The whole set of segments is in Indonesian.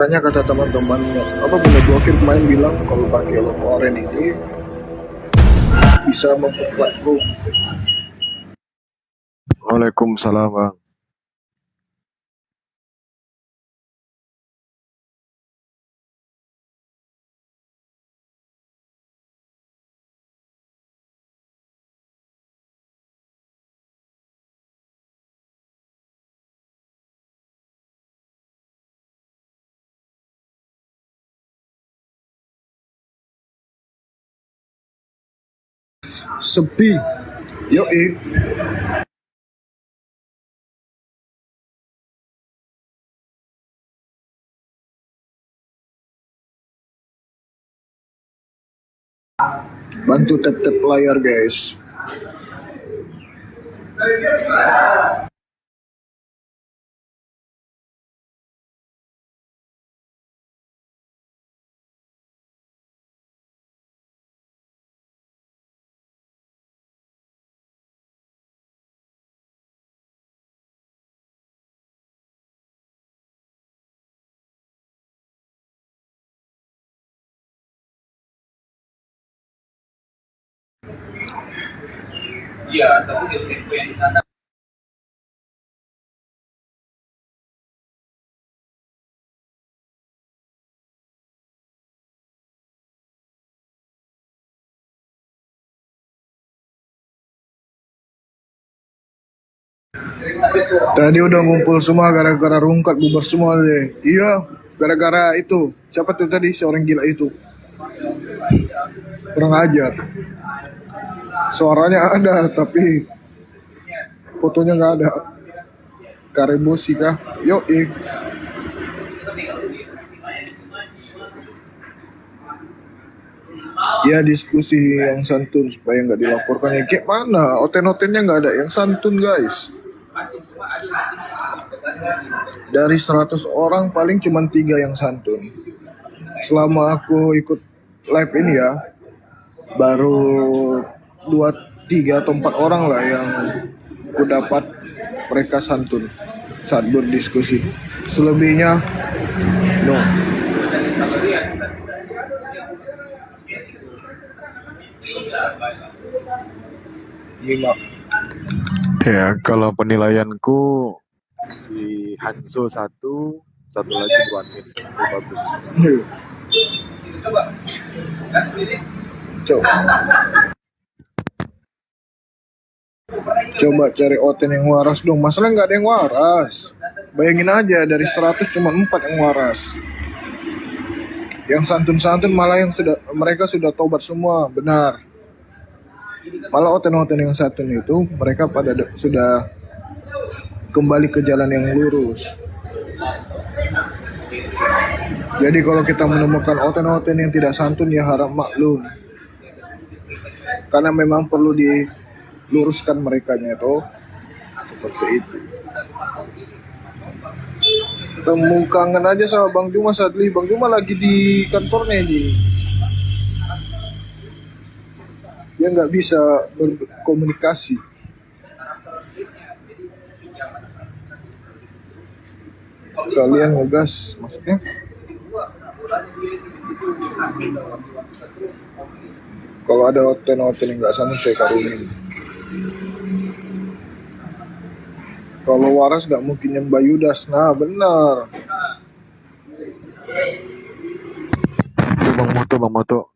Tanya kata teman-temannya, apa boleh blokir kemarin bilang kalau pakai logo orange ini bisa memperkuat grup. Waalaikumsalam bang. Sepi, yoi. Bantu tap-tap layar guys. Iya, satu di yang di sana. Tadi udah ngumpul semua gara-gara rungkat bubar semua deh. Iya, gara-gara itu. Siapa tuh tadi seorang gila itu? Kurang ajar. Suaranya ada tapi fotonya nggak ada. Karebosi kah? Yoi. Ya diskusi yang santun supaya nggak dilaporkan ya. Kayak mana? Oten-otennya nggak ada yang santun guys. Dari 100 orang paling cuma 3 yang santun. Selama aku ikut live ini ya, baru 2, 3 atau 4 orang lah yang aku dapat mereka santun saat berdiskusi. Selebihnya no. Lima. Ya kalau penilaianku si Hanzo satu lagi Buatin itu bagus. Coba. Gas sendiri. Coba cari Oten yang waras dong. Masalah nggak ada yang waras. Bayangin aja dari 100 cuma 4 yang waras. Yang santun-santun malah yang mereka sudah tobat semua, benar. Malah Oten-Oten yang santun itu mereka pada sudah kembali ke jalan yang lurus. Jadi kalau kita menemukan Oten-Oten yang tidak santun ya harap maklum. Karena memang perlu diluruskan merekanya itu seperti itu. Temu kangen aja sama Bang Juma Sadli. Bang Juma lagi di kantornya ini. Dia nggak bisa berkomunikasi. Kalian ngegas maksudnya? Kalau ada hotel-hotel yang nggak sama saya karunin. Kalau waras nggak mungkin nyembah Yudas. Nah benar. Bang Moto.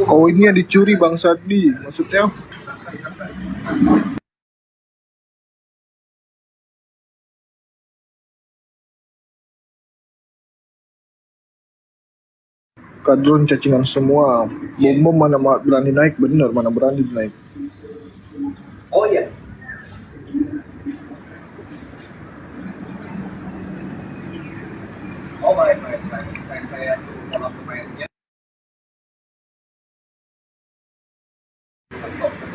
Koinnya dicuri Bang Sadli. Maksudnya? Kadron cacingan semua. Bom mana berani naik, bener mana berani naik. Oh iya. Oh baik. Saya kalau pemainnya.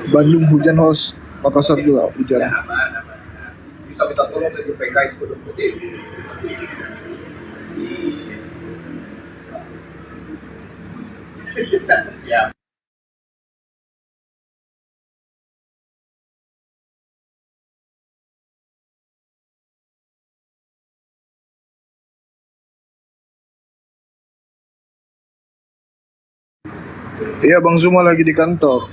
Bandung hujan host, Makassar juga hujan. Bisa minta tolong dari PKS Gunung Putih. Siap. Iya, Bang Zuma lagi di kantor.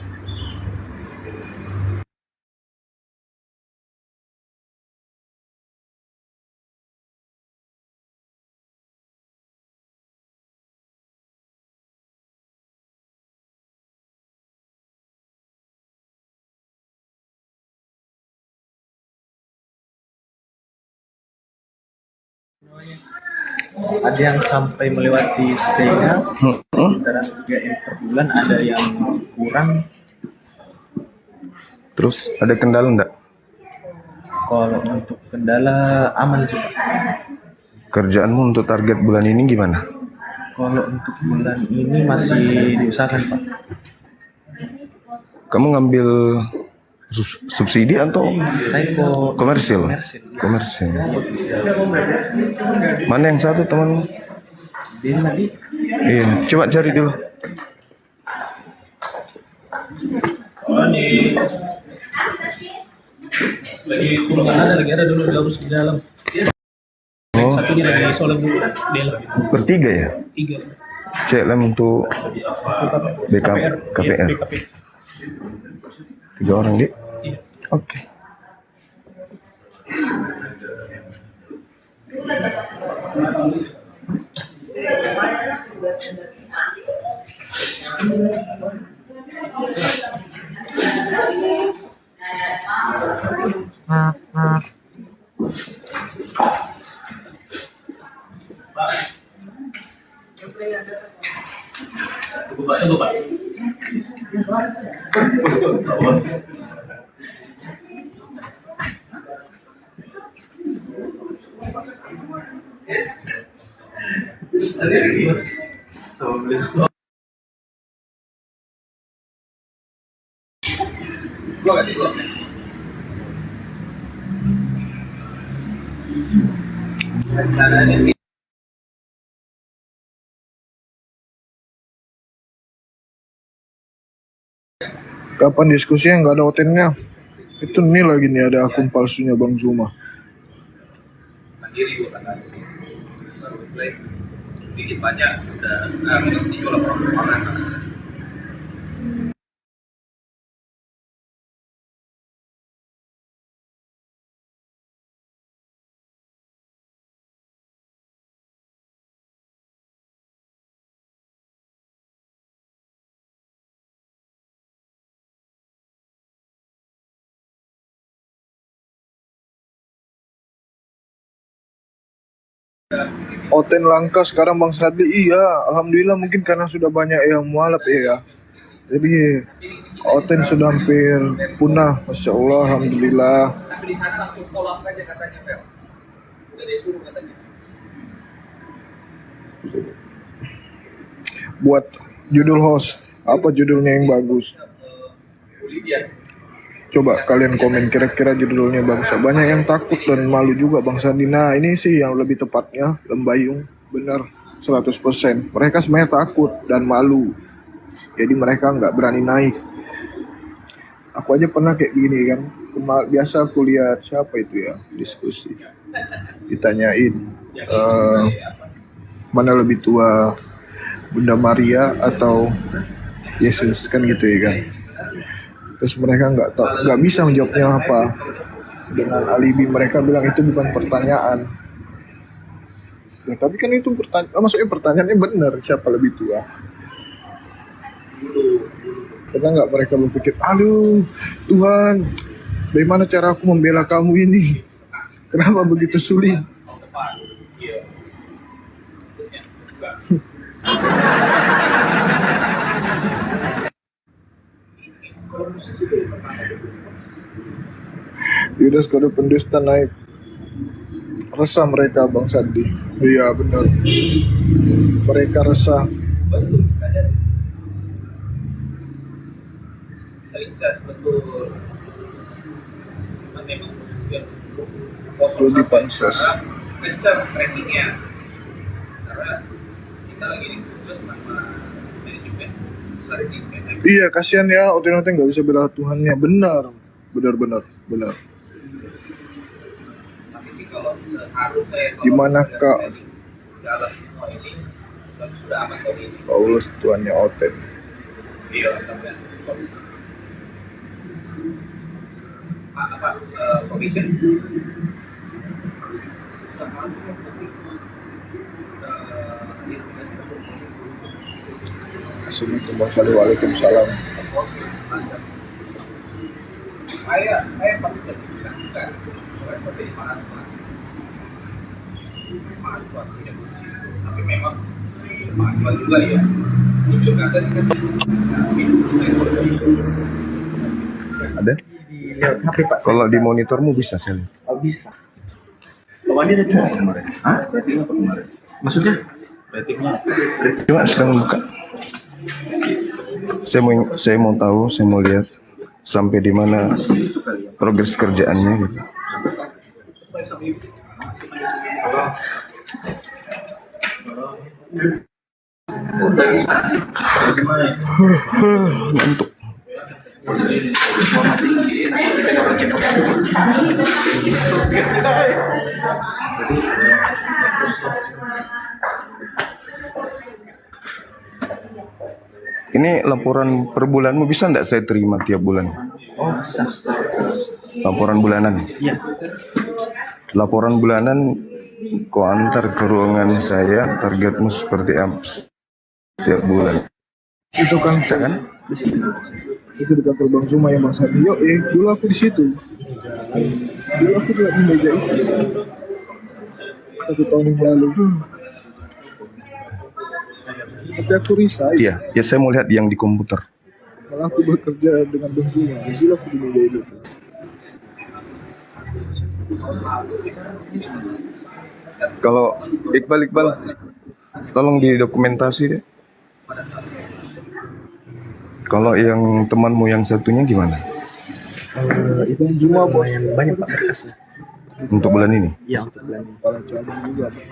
Ada yang sampai melewati stay-nya sekitaran 3 M per bulan, ada yang kurang. Terus ada kendala enggak? Kalau untuk kendala aman juga. Kerjaanmu untuk target bulan ini gimana? Kalau untuk bulan ini masih diusahakan, Pak. Kamu ngambil subsidi atau Saya kok komersil? komersil. Komersil. Mana yang satu teman? Dia tadi Iya, coba cari dulu. lagi kurang ada dulu harus di dalam. Oh, Satunya lagi soal dulu dia bertiga ya? 3 Cek lem untuk backup KPR. 3 orang, Dik. Iya. Oke. Tunggu, Pak. Kapan diskusinya nggak ada OTN-nya? Itu nih lagi nih ada akun palsunya Bang Zuma. Mandiri gue kata. Baru flame sedikit banyak udah mengerti jual orang. OTN langka sekarang Bang Sadli. Iya, alhamdulillah mungkin karena sudah banyak yang mualaf ya. Jadi OTN sudah hampir punah, masya Allah, alhamdulillah. Tapi di sana langsung follow up aja katanya, Fel. Udah disuruh katanya. Buat judul host, apa judulnya yang bagus? Lydia. Coba kalian komen kira-kira judulnya bangsa. Banyak yang takut dan malu juga Bang Sandi. Nah ini sih yang lebih tepatnya Lembayung. Benar 100%. Mereka sebenarnya takut dan malu. Jadi mereka nggak berani naik. Aku aja pernah kayak gini kan. Biasa aku lihat siapa itu ya diskusi. Ditanyain mana lebih tua, Bunda Maria atau Yesus kan gitu ya kan. Terus mereka nggak bisa menjawabnya apa. Dengan alibi mereka bilang itu bukan pertanyaan. Ya, tapi kan itu maksudnya pertanyaannya benar, siapa lebih tua. Pernah nggak mereka berpikir, aduh Tuhan, bagaimana cara aku membela kamu ini? Kenapa begitu sulit? Yudas kode pendusta naik. Resah mereka Bang Sandi. Iya benar. Mereka resah. Betul, kayaknya. Bisa incas, betul. Cuman memang yang Itu di pansos. kencang ratingnya. Karena kita lagi dikumpul sama manajemen. Iya kasihan ya, OTN nggak bisa bela Tuhannya. Benar. Benar. Tapi sih kalau harusnya Gimana Kak jalan semua ini sudah aman tahun ini. Paulus Tuhannya OTN? Iya, tapi apa commission sama Assalamualaikum warahmatullahi wabarakatuh. saya pasti kasihkan soalnya sampai di mahasiswa tidak kunci tapi memang mahasiswa juga ya itu kadang kan Ada? Di lewat HP Pak. Kalau di monitormu bisa saya lihat. Oh, bisa. Lawannya ada cuma kemarin. Hah? Rating apa kemarin? Maksudnya? Ratingnya. Cuma sedang buka. Saya mau tahu, saya mau lihat sampai di mana progres kerjaannya gitu. Ngantuk. Ini laporan per bulanmu bisa enggak saya terima tiap bulan? Oh, bisa. Laporan bulanan. Iya. Laporan bulanan kau antar ke ruangan saya, targetmu seperti apa setiap bulan. Itu kan itu di kantor Bang Zuma yang Bang Sadi. Dulu aku di situ. Dulu aku juga di meja itu. 1 tahun yang lalu. Tapi aku resign. Iya, ya saya mau lihat yang di komputer. Malah aku bekerja dengan Bang Zuma. Dulu aku di meja itu. Kalau Iqbal, tolong didokumentasi deh. Kalau yang temanmu yang satunya gimana? Bang Zuma bos. Banyak Pak berkasnya. Untuk bulan ini? Iya, untuk bulan ini. Kepala cabang juga bukan.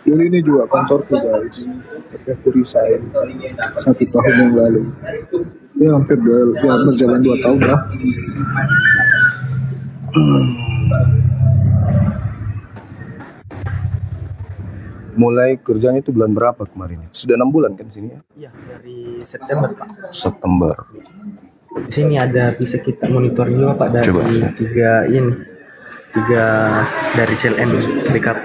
Dulu ini juga kantorku guys, tapi aku resign 1 tahun yang lalu. Ya hampir berjalan 2 tahun lah. Mulai kerjanya itu bulan berapa kemarin? Sudah 6 bulan kan sini ya? Iya, dari September Pak. September. Di sini ada bisa kita monitor juga Pak dari Coba. tiga dari CLM BKP.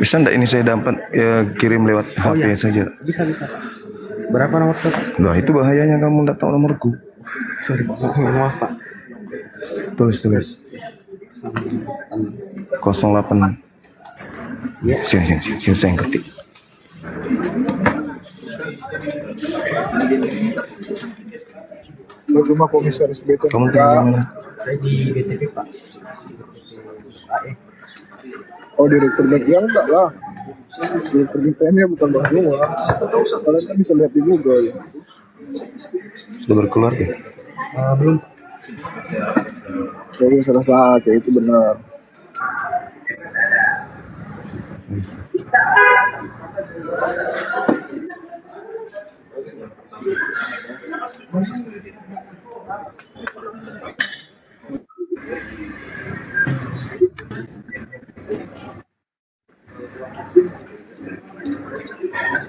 Bisa enggak ini saya dapat kirim lewat HP iya. saja? Bisa Pak. Berapa nomor tuh Pak? Nah itu bahayanya kamu enggak tahu nomorku. Sorry Pak, maaf Pak. Tulis. 08. Sini saya yang ketik. Bang Zuma komisaris BTN. Kamu tinggal di mana? Saya di BTP Pak. Oh direktur BTN enggak lah. Direktur BTN-nya bukan Bang Zuma. Kalian kan bisa lihat di Google. Sudah berkeluarga? Belum. Jadi salah kayak itu benar.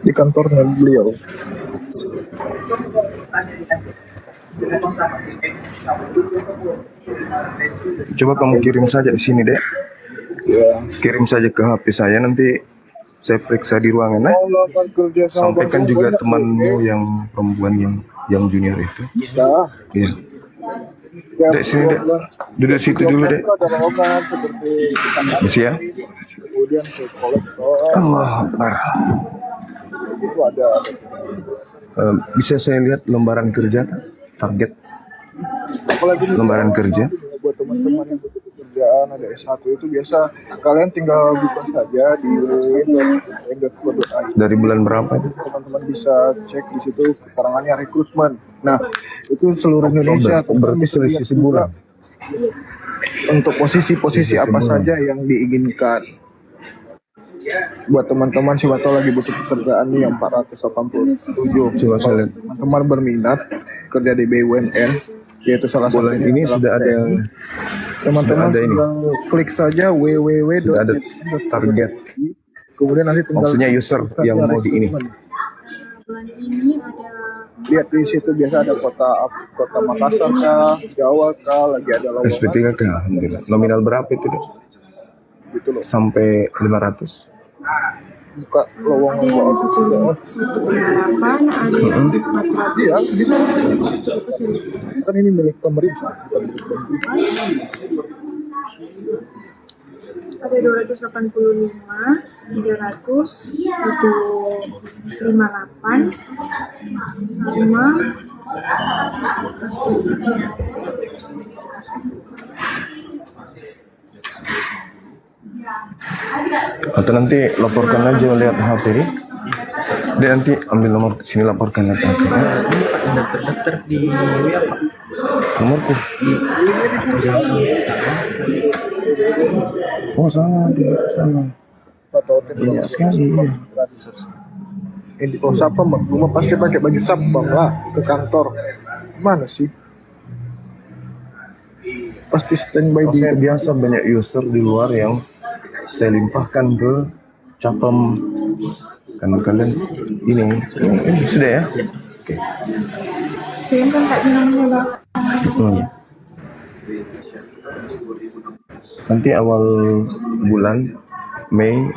Di kantornya beliau. Coba kamu kirim saja di sini deh. Ya. Kirim saja ke HP saya, nanti saya periksa di ruangan. Mau lakukan kerja sama Sampaikan Bang Zuma, juga banyak temanmu loh, yang perempuan yang junior itu. bisa. Iya. Ya, Dek, sini dek. Duduk situ dulu dek. ada lowongan seperti standar. Bisa ya? Kemudian ke kolektor Allah Akbar. itu ada. Bisa saya lihat lembaran kerja target Apalagi nih, lembaran kerja? buat teman-teman yang butuh pekerjaan ada S1 itu biasa kalian tinggal buka saja di www.endo.id. Dari bulan berapa itu? Teman-teman bisa cek di situ keterangannya rekrutmen. Nah, itu seluruh Indonesia. Berarti selisih sebulan. untuk posisi-posisi apa saja yang diinginkan. Buat teman-teman siapa tahu lagi butuh pekerjaan nih yang 487. Coba saya lihat. Teman berminat kerja di BUMN, yaitu salah Bulan satunya ini adalah sudah ada teman-teman sudah ada ini. tinggal klik saja sudah ada www.net.id. target. Kemudian nanti tinggal Maksudnya user yang mau di ini. Bulan ini ada lihat di situ biasa ada kota Makassar kah, Jawa kah, lagi ada lowongan SP3 ke alhamdulillah. Nominal berapa itu dok? gitu loh. Sampai 500. Buka lowongan yang buat 158, ada yang 400. iya bisa. Kan ini milik pemerintah, bukan milik pemerintah. Ada 285, 300, 158, sama Atau nanti laporkan aja lihat HP ini. Dia nanti ambil nomor sini laporkan lihat HP. Daftar di WA Pak. Nomorku. Oh sana di sana. Atau Banyak sekali. Iya. ini kalau sapam bang, cuma pasti pakai baju sapam lah ke kantor. Mana sih? Pasti standby Oh, di saya biasa banyak user di luar yang saya limpahkan ke Capem. Kan kalian ini sudah ya? Oke. kirim kan Kak namanya Bang. Nanti awal bulan Mei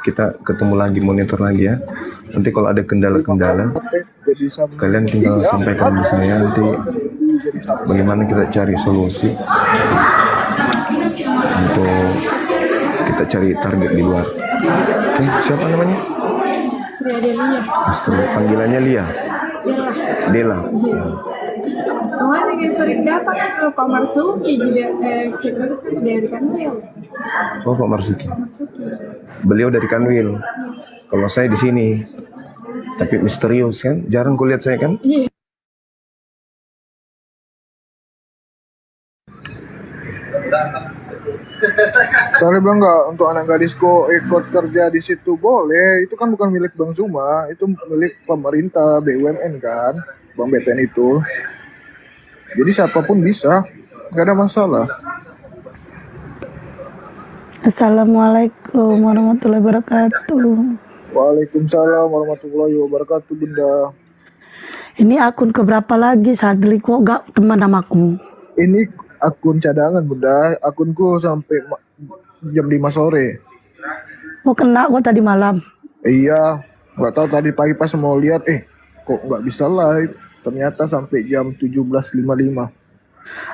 kita ketemu lagi, monitor lagi ya. Nanti kalau ada kendala-kendala jadi sama. kalian tinggal sampaikan ke saya, nanti bagaimana kita cari solusi untuk kita cari target di luar. Oke, siapa namanya? Sri Adelia. Astri, panggilannya Lia. Yalah. Dela. Kemarin yang sering datang ke Pak Marsuki cek tes dari Kanwil. Oh, Pak Marsuki. Marsuki. Beliau dari Kanwil. Kalau saya di sini. Tapi misterius kan? Jarang kulihat saya kan? Iya. Soalnya bilang nggak untuk anak gadisku ikut kerja di situ boleh. Itu kan bukan milik Bang Zuma, itu milik pemerintah BUMN kan, Bang BTN itu. Jadi siapapun bisa, nggak ada masalah. Assalamualaikum warahmatullahi wabarakatuh. Waalaikumsalam warahmatullahi wabarakatuh, Bunda. Ini akun keberapa lagi Sadli kok gak teman sama aku? Ini akun cadangan, Bunda. Akunku sampai jam 5 sore. Mau kena kok tadi malam. Iya, nggak tahu tadi pagi pas mau lihat, kok nggak bisa live. Ternyata sampai jam 17.55.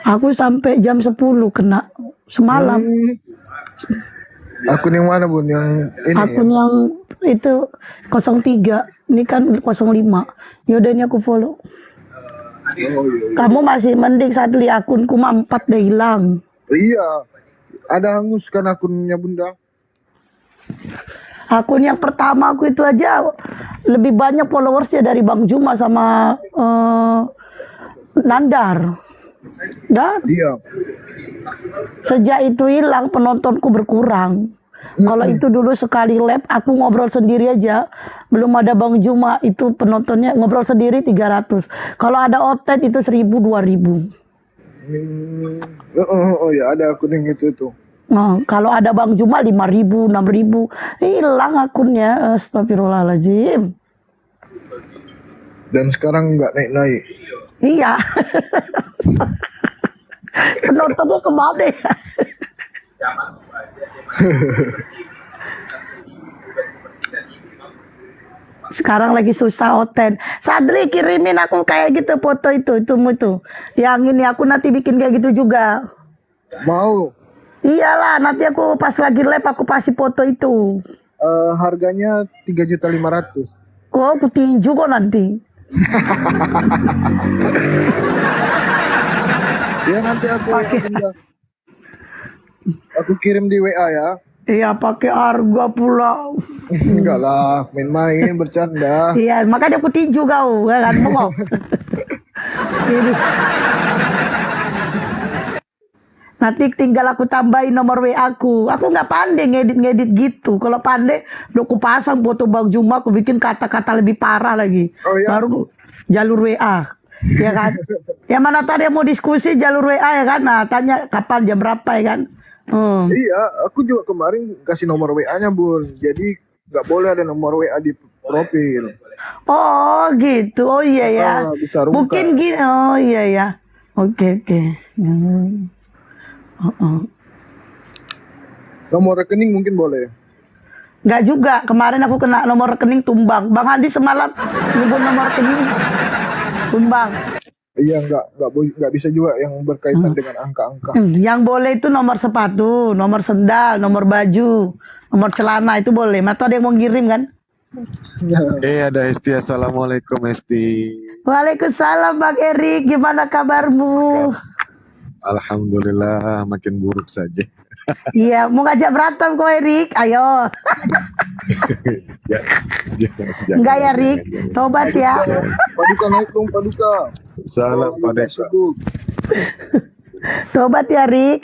Aku sampai jam 10 kena semalam. Akun yang mana, Bun? Yang ini? Akun yang itu 03, ini kan 05. Yaudah ini aku follow. Oh, iya. Kamu masih mending Sadli, akunku 4 udah hilang. Iya, ada hangus kan akunnya, Bunda. Akun yang pertama aku itu aja lebih banyak followersnya dari Bang Juma sama Nandar. Dan Iya. sejak itu hilang penontonku berkurang. Kalau itu dulu sekali live aku ngobrol sendiri aja, belum ada Bang Juma itu penontonnya ngobrol sendiri 300. Kalau ada Otet itu 1000 2000. Oh ya, ada akun yang itu. Nah, kalau ada Bang Juma 5000 6000 hilang akunnya. Astagfirullahaladzim. Dan sekarang nggak naik-naik. Iya. Penontonnya kemana ya? Sekarang lagi susah Oten. Sadri kirimin aku kayak gitu foto itu yang ini aku nanti bikin kayak gitu juga. Mau? Iyalah, nanti aku pas lagi live aku pasti foto itu. Harganya 3.500.000. Oh, aku tinju kok nanti. Ya nanti aku kirim di WA ya. Iya, pakai harga pula. Enggak lah, main-main bercanda. Iya, makanya aku tinju kau, kan bengok. Ini. Nanti tinggal aku tambahin nomor WA aku. Aku nggak pandai ngedit-ngedit gitu. Kalau pandai, udah aku pasang foto Bang Juma, aku bikin kata-kata lebih parah lagi. Oh ya? Baru jalur WA. Ya kan? Yang mana tadi mau diskusi jalur WA ya kan? Nah, tanya kapan jam berapa ya kan? Iya, aku juga kemarin kasih nomor WA-nya Bun. Jadi nggak boleh ada nomor WA di profil. Oh gitu. Oh iya ya. Bisa rungkat. Mungkin gini. Oh iya ya. Oke. Nomor rekening mungkin boleh. Nggak juga. Kemarin aku kena nomor rekening tumbang. Bang Hadi semalam nyebut nomor rekening tumbang. Iya, nggak bisa juga yang berkaitan dengan angka-angka. Yang boleh itu nomor sepatu, nomor sendal, nomor baju, nomor celana itu boleh. Atau ada yang mau ngirim kan? Ada Hesti. Assalamualaikum Hesti. Waalaikumsalam Bang Erik. Gimana kabarmu? Alhamdulillah makin buruk saja. Iya, mau ngajak berantem kok Erik. Ayo. Jangan, Enggak ya Rik. Tobat ya. Paduka naik dong, Paduka. Salam pada Tobat ya Rik.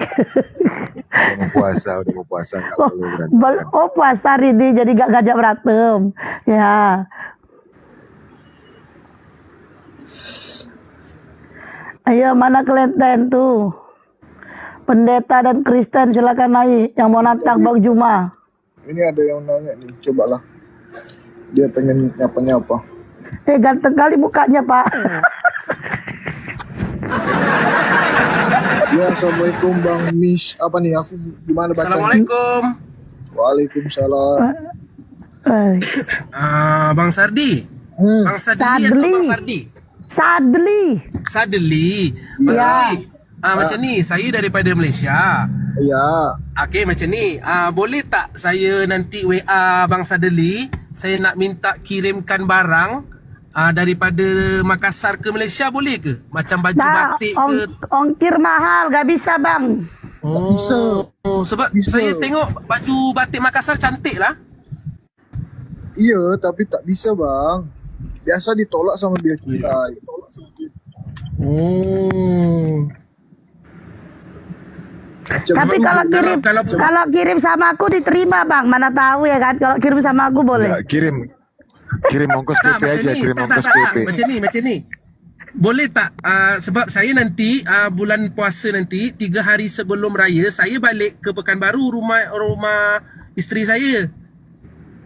udah mau puasa nggak perlu berantem. Oh puasa hari ini jadi gak ngajak berantem. Ya. Ayo mana Klenten tuh? Pendeta dan Kristen silakan naik. Yang mau nantang Bang Juma. Ini ada yang nanya nih, cobalah. Dia pengen nyapa-nyapa. Ganteng kali mukanya Pak. Ya, assalamualaikum Bang Mish. Apa nih? Aku gimana bacanya? Assalamualaikum. Waalaikumsalam. Bang Sardi. Bang Sadli atau Bang Sardi? Sadli. Bang Sardi. Macam ni, saya daripada Malaysia. Ya. Okey, macam ni. Boleh tak saya nanti WA Bang Sadli, saya nak minta kirimkan barang daripada Makassar ke Malaysia, boleh ke? Macam baju batik ke? Ongkir mahal, gak bisa Bang. Sebab saya tengok baju batik Makassar cantik lah. Iya, tapi tak bisa Bang. Biasa ditolak sama bea cukai. Tapi kalau kirim sama aku diterima Bang. Mana tahu ya kan? Kalau kirim sama aku boleh. Nggak, kirim ongkos PP aja, kirim ongkos PP. Macam ni. Boleh tak? Sebab saya nanti bulan puasa nanti 3 hari sebelum raya saya balik ke Pekanbaru, rumah isteri saya.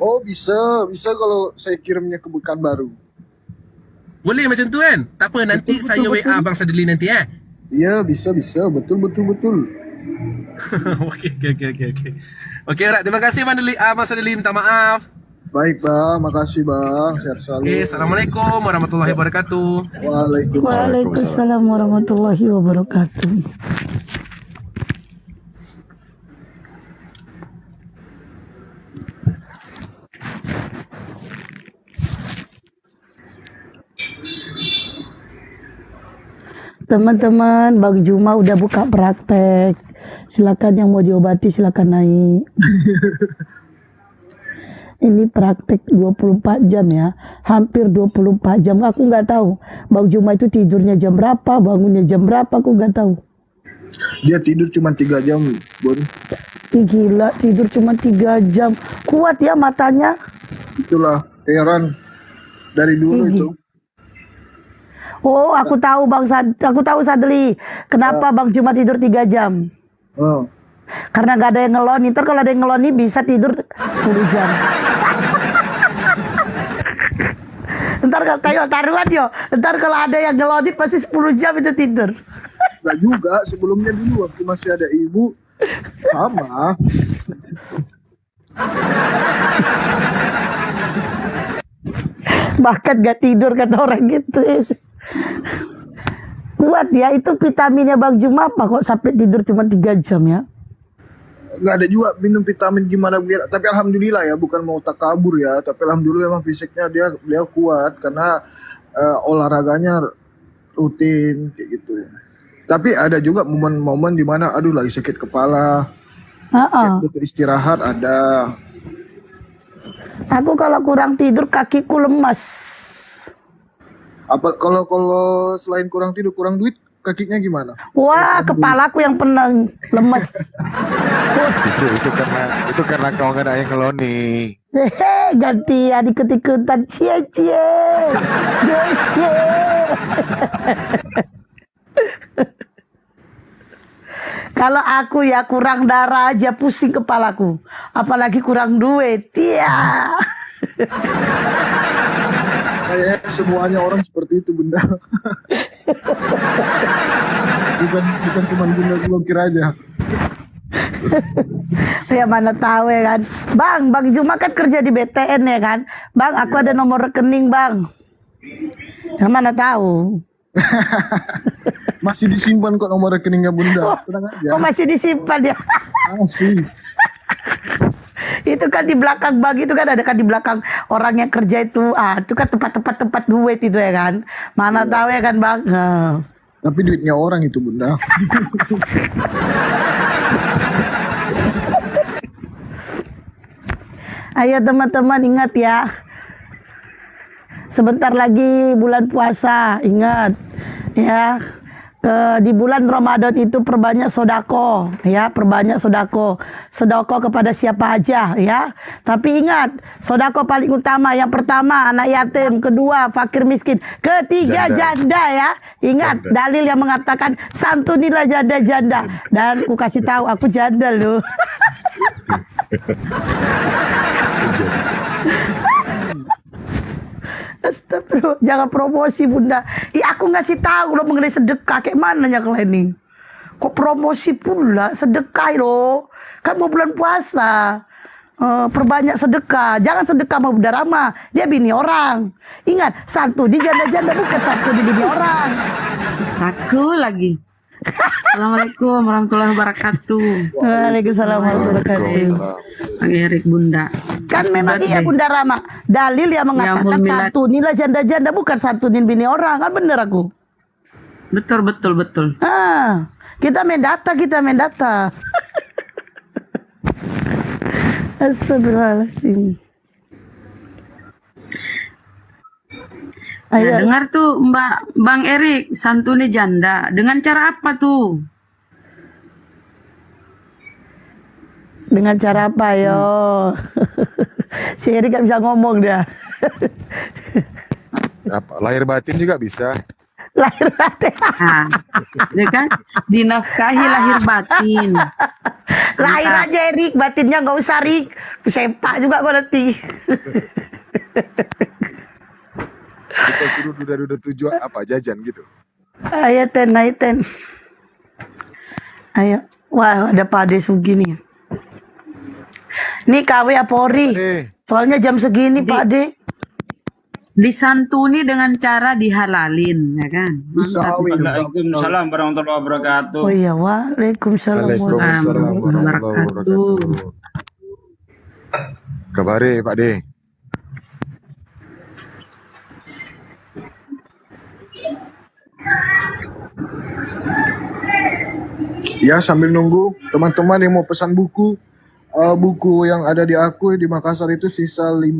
Oh, bisa kalau saya kirimnya ke Pekanbaru. Boleh macam tu kan? Tak apa, nanti saya WA Bang Sadli nanti Iya, bisa. Betul. Okey. Okey, alright. Terima kasih Bang Sadli, minta maaf. Baik Bang, makasih Bang. Sehat selalu. Okey, Assalamualaikum warahmatullahi wabarakatuh. Waalaikumsalam warahmatullahi wabarakatuh. Teman-teman, Bang Juma udah buka praktek. Silakan yang mau diobati silakan naik. Ini praktek 24 jam ya. Hampir 24 jam. Aku nggak tahu Bang Juma itu tidurnya jam berapa, bangunnya jam berapa, aku nggak tahu. Dia tidur cuma 3 jam, Bun. Gila, tidur cuma 3 jam. Kuat ya matanya. Itulah heran dari dulu itu. Oh, aku tahu Sadli. Kenapa Bang Juma tidur 3 jam? Oh. Karena gak ada yang ngeloni. Ntar kalau ada yang ngeloni bisa tidur 10 jam. Ntar kalau kayak taruhan yo. Ntar kalau ada yang ngeloni pasti 10 jam itu tidur. Gak juga, sebelumnya dulu waktu masih ada ibu sama. Bahkan gak tidur kata orang gitu. Kuat ya, itu vitaminnya Bang Juma apa kok sampai tidur cuma 3 jam ya? Nggak ada juga minum vitamin gimana biar, tapi alhamdulillah ya, bukan mau takabur ya, tapi alhamdulillah memang fisiknya beliau kuat karena olahraganya rutin kayak gitu ya. Tapi ada juga momen-momen di mana aduh lagi sakit kepala, butuh istirahat ada. Aku kalau kurang tidur kakiku lemas. Apa kalau selain kurang tidur, kurang duit kakinya gimana? Wah, kepalaku yang peneng, lemes. Itu karena kau nggak ada yang ngeloni. Hehe, ganti ikut-ikutan cie-cie. Cie-cie. Kalau aku ya kurang darah aja pusing kepalaku. Apalagi kurang duit. Ya. Kayaknya semuanya orang seperti itu, Bunda. bukan cuma Bunda blokir aja. Ya mana tahu ya kan. Bang Juma kan kerja di BTN ya kan. Bang, aku ada nomor rekening, Bang. Ya mana tahu. Masih disimpan kok nomor rekeningnya Bunda. Tenang aja. Oh, masih disimpan ya. Masih. Itu kan di belakang Bang, itu kan ada kan di belakang orang yang kerja itu. Itu kan tempat duit itu ya kan. Mana tahu ya kan, Bang. Tapi duitnya orang itu, Bunda. Ayo teman-teman ingat ya. Sebentar lagi bulan puasa, ingat ya. Di bulan Ramadan itu perbanyak sodako ya, perbanyak sodako kepada siapa aja ya. Tapi ingat, sodako paling utama yang pertama anak yatim, kedua fakir miskin, ketiga janda ya. Ingat dalil yang mengatakan santunilah janda-janda, dan ku kasih tahu aku janda loh. Astagfirullah, jangan promosi Bunda. Aku ngasih tahu lo mengenai sedekah kayak mana ya kalian ini. Kok promosi pula sedekah lo? Kan mau bulan puasa. Perbanyak sedekah. Jangan sedekah mau Bunda Rama. Dia bini orang. Ingat, satu di janda-janda bukan satu di bini orang. Aku lagi. Assalamualaikum warahmatullahi wabarakatuh. Waalaikumsalam warahmatullahi wabarakatuh. Bang Erik, Bunda. Kan memang iya Bunda Rama. Dalil yang mengatakan santunilah janda-janda bukan santunin bini orang. Kan bener aku. Betul. Kita main data. Astagfirullahaladzim. Nah, dengar tuh Bang Erik, santuni janda. Dengan cara apa tuh? Dengan cara apa yo? Si Erik gak bisa ngomong dia. Lahir batin juga bisa. Lahir batin. Nah, ya kan? Dinafkahi lahir batin. Lahir aja Erik, batinnya gak usah Rik. Sepak juga gue nanti. Kita suruh duda-duda tujuan apa jajan gitu. Ayo ten. Ayo. Wah, ada Pade segini. Nih KW apa ori? Soalnya jam segini Pade. Disantuni dengan cara dihalalin, ya kan? Waalaikumsalam warahmatullahi wabarakatuh. Oh iya, waalaikumsalam warahmatullahi wabarakatuh. Kabare Pak De. Ya, sambil nunggu teman-teman yang mau pesan buku, buku yang ada di aku di Makassar itu sisa 15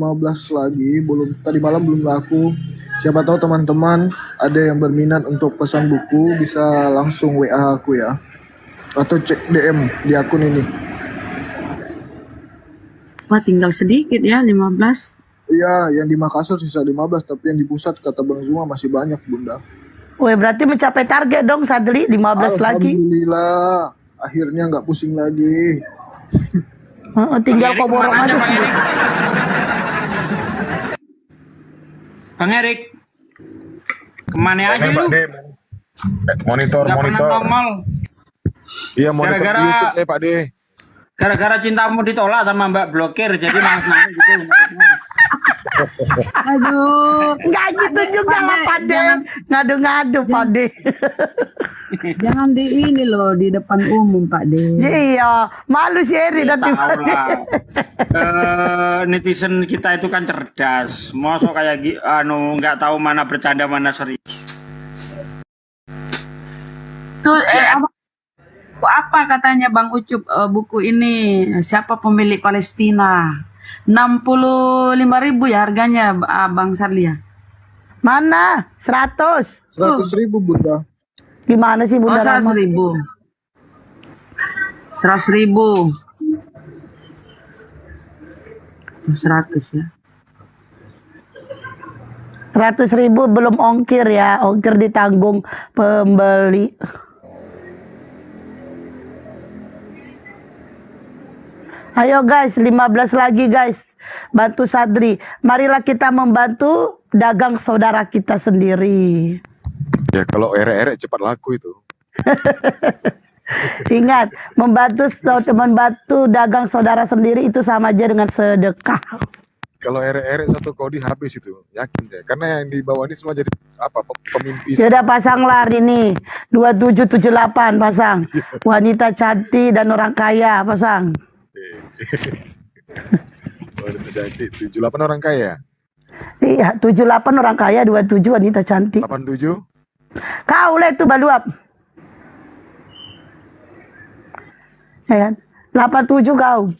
lagi, tadi malam belum laku. Siapa tahu teman-teman ada yang berminat untuk pesan buku, bisa langsung WA aku ya, atau cek DM di akun ini. Wah, tinggal sedikit ya, 15. Iya, yang di Makassar sisa 15, tapi yang di pusat kata Bang Zuma masih banyak, Bunda. Weh, berarti mencapai target dong Sadli, 15 lagi. Alhamdulillah, akhirnya nggak pusing lagi. Tinggal kau borong aja. Bang Erik, kemana aja lu? Monitor. Iya, monitor di YouTube saya Pak De. Gara-gara cintamu ditolak sama Mbak Blokir, jadi nangis gitu. Aduh, Nggak gitu juga lah Pade. Ngadu-ngadu Pade. jangan di ini loh, di depan umum Pak De. Iya, malu si Eri nanti. Tahu lah. Netizen kita itu kan cerdas. Mosok kayak nggak tahu mana bercanda mana serius. Tuh, apa katanya Bang Ucup, buku ini siapa pemilik Palestina? 65.000 ya harganya, Bang Sarlia. Mana? 100. 100.000 Bunda. Gimana sih Oh, Bunda 100 Rama? ribu. 100 ribu. 100 ya. 100.000 belum ongkir ya, ongkir ditanggung pembeli. Ayo guys, 15 lagi guys, bantu Sadri. Marilah kita membantu dagang saudara kita sendiri. Ya kalau erek-erek cepat laku itu. Ingat, membantu dagang saudara sendiri itu sama aja dengan sedekah. Kalau erek-erek satu kodi habis itu, yakin deh. Karena yang di bawah ini semua jadi apa? Pemimpi. Sudah pasang lari nih, 2778 pasang. Wanita cantik dan orang kaya pasang. Wanita cantik 78 orang kaya. Iya, 78 orang kaya, 27 wanita cantik. 87. Kau lah itu baluap. Ya kan? 87 kau.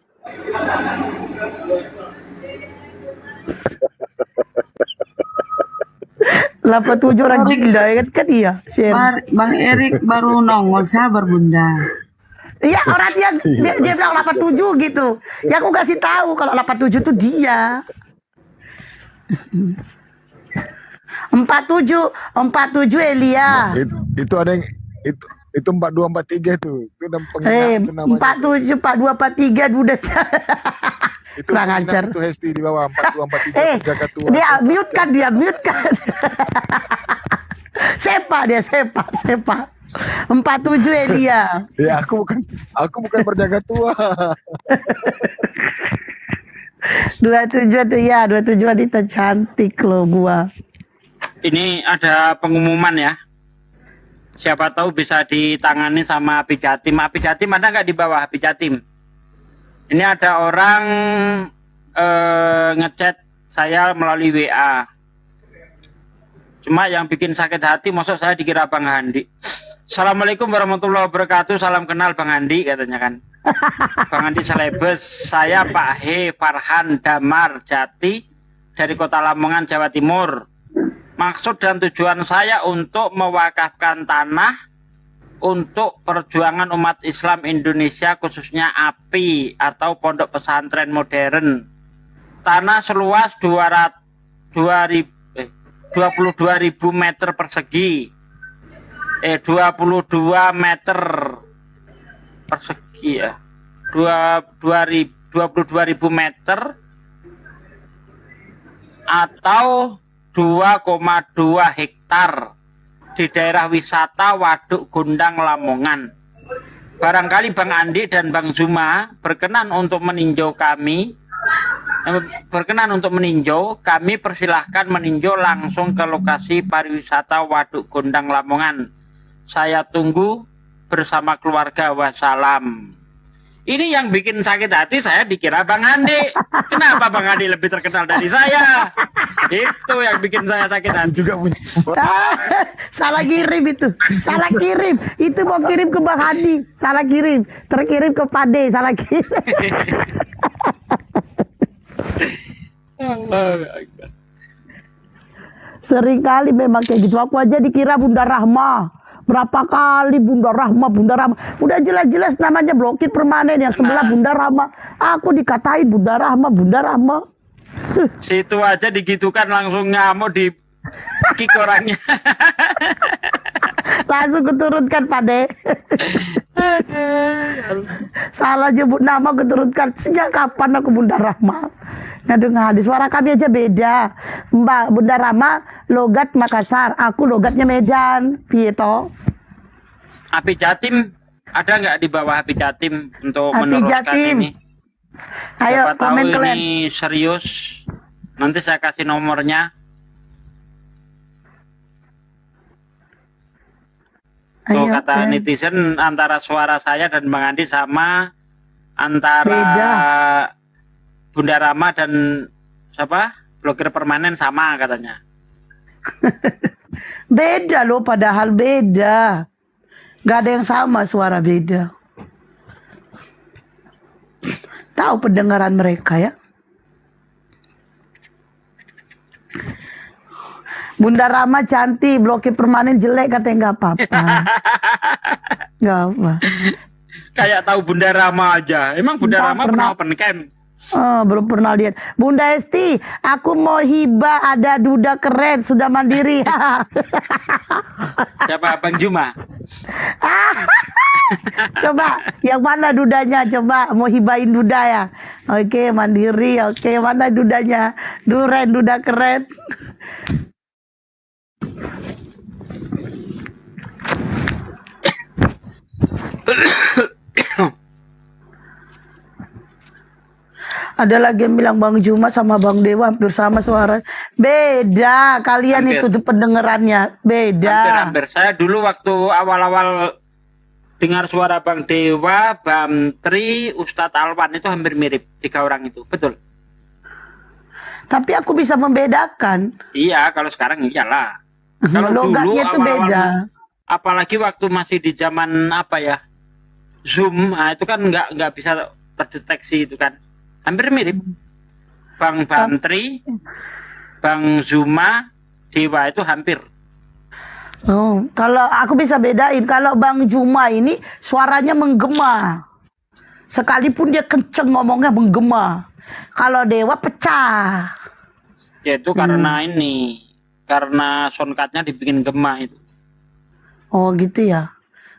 Lapan tujuh orang gila ya kan iya. Share. Bang Erik baru nongol, sabar Bunda. Iya orang dia bilang 87 gitu. Ya aku kasih tahu kalau 87 itu dia. 47 Elia. Itu ada yang itu 4243 itu. Itu penghina itu namanya. 47 4243 udah. Itu kurang penghina ajar. itu Hesti di bawah 4243 penjaga tua. Dia mute kan. Sepa 47 Elia. Ya aku bukan berjaga tua. 27 tuh ya, 27 wanita cantik loh gua. Ini ada pengumuman ya. Siapa tahu bisa ditangani sama Api Jatim. Api Jatim ada nggak di bawah Api Jatim? Ini ada orang ngechat saya melalui WA. Cuma yang bikin sakit hati, maksud saya dikira Bang Handi. Assalamualaikum warahmatullahi wabarakatuh. Salam kenal Bang Handi katanya kan. Bang Handi Selebes. Saya Pak He Farhan Damar Jati dari Kota Lamongan, Jawa Timur. Maksud dan tujuan saya untuk mewakafkan tanah untuk perjuangan umat Islam Indonesia, khususnya API atau Pondok Pesantren Modern. Tanah seluas 22.000 meter persegi. 22 meter persegi ya. 22.000 meter atau 2,2 hektar di daerah wisata Waduk Gondang Lamongan. Barangkali Bang Andi dan Bang Zuma berkenan untuk meninjau kami, kami persilahkan meninjau langsung ke lokasi pariwisata Waduk Gondang Lamongan. Saya tunggu bersama keluarga, wassalam. Ini yang bikin sakit hati, saya dikira Bang Andi. Kenapa Bang Andi lebih terkenal dari saya? Itu yang bikin saya sakit hati. Juga punya. Salah kirim itu. Salah kirim. Itu mau kirim ke Bang Hadi. Salah kirim. Terkirim ke Pade. Salah kirim. Sering kali memang kayak gitu. Aku aja dikira Bunda Rahma. Berapa kali Bunda Rahma. Udah jelas-jelas namanya blokir permanen yang sebelah Bunda Rahma. Aku dikatain Bunda Rahma. Situ aja digitukan langsung ngamuk di kick orangnya. Langsung kuturunkan Pade. Salah nyebut nama kuturunkan. Sejak kapan aku Bunda Rahma? Nah, di suara kami aja beda. Mbak Bunda Rahma logat Makassar, aku logatnya Medan. Piyeto. Api Jatim ada nggak di bawah Api Jatim untuk Api meneruskan Jatim. ini? Ayo Siapa tahu komen kalian. ini serius. Nanti saya kasih nomornya. Tuh Ayo, kata netizen antara suara saya dan Bang Andi sama antara Beda. Bunda Rama dan siapa? Blokir permanen sama katanya. Beda loh, padahal beda. Gak ada yang sama, suara beda. Tahu pendengaran mereka ya. Bunda Rama cantik, blokir permanen jelek katanya nggak apa-apa. Nggak apa. Kayak tahu Bunda Rama aja. Emang Bunda Nggak Rama pernah. pernah open cam? Oh, belum pernah lihat. Bunda Esti, aku mau hibah ada duda keren, sudah mandiri. Siapa Bang Juma? Coba, yang mana dudanya? Coba, mau hibahin duda ya? Oke, mandiri. Oke, mana dudanya? Duren, duda keren. Ada lagi yang bilang Bang Juma sama Bang Dewa hampir sama suara. Beda, kalian Hampir. itu pendengarannya. Beda. Hampir-hampir. Saya dulu waktu awal-awal dengar suara Bang Dewa, Bang Tri, Ustadz Alwan itu hampir mirip. 3 orang itu. Betul. Tapi aku bisa membedakan. Iya, kalau sekarang iyalah. Kalau dulu Logatnya itu awal-awal, beda. apalagi waktu masih di zaman apa ya, Zoom, nah itu kan nggak bisa terdeteksi itu kan. Hampir mirip. Bang Bantri, Bang Zuma, Dewa itu hampir. Oh, kalau aku bisa bedain, kalau Bang Juma ini suaranya menggema. Sekalipun dia kenceng ngomongnya menggema. Kalau Dewa pecah. Ya itu karena ini, karena soundcardnya dibikin gema itu. Oh gitu ya.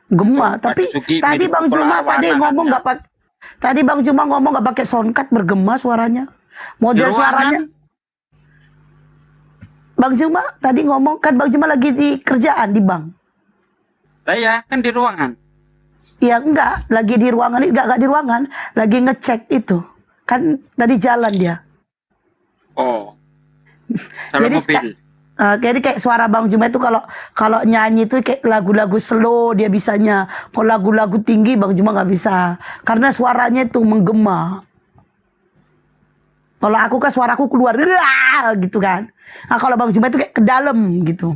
Gema, Itu tapi Pak Sugi tadi mirip Bang Juma Kepala tadi Awana ngomong kan, nggak pakai. Tadi Bang Juma ngomong nggak pakai soundcard bergema suaranya. Model Di ruangan. suaranya. Bang Juma tadi ngomong kan Bang Juma lagi di kerjaan di bank. Lah ya, kan di ruangan. Ya enggak, lagi di ruangan enggak di ruangan, lagi ngecek itu. Kan tadi jalan dia. Oh. Dalam Jadi mobil. jadi kayak suara Bang Juma itu kalau nyanyi itu kayak lagu-lagu slow dia bisanya. Kalau lagu-lagu tinggi Bang Juma nggak bisa. Karena suaranya itu menggema. Kalau aku kan suaraku keluar gitu kan. Nah, kalau Bang Juma itu kayak ke dalam gitu.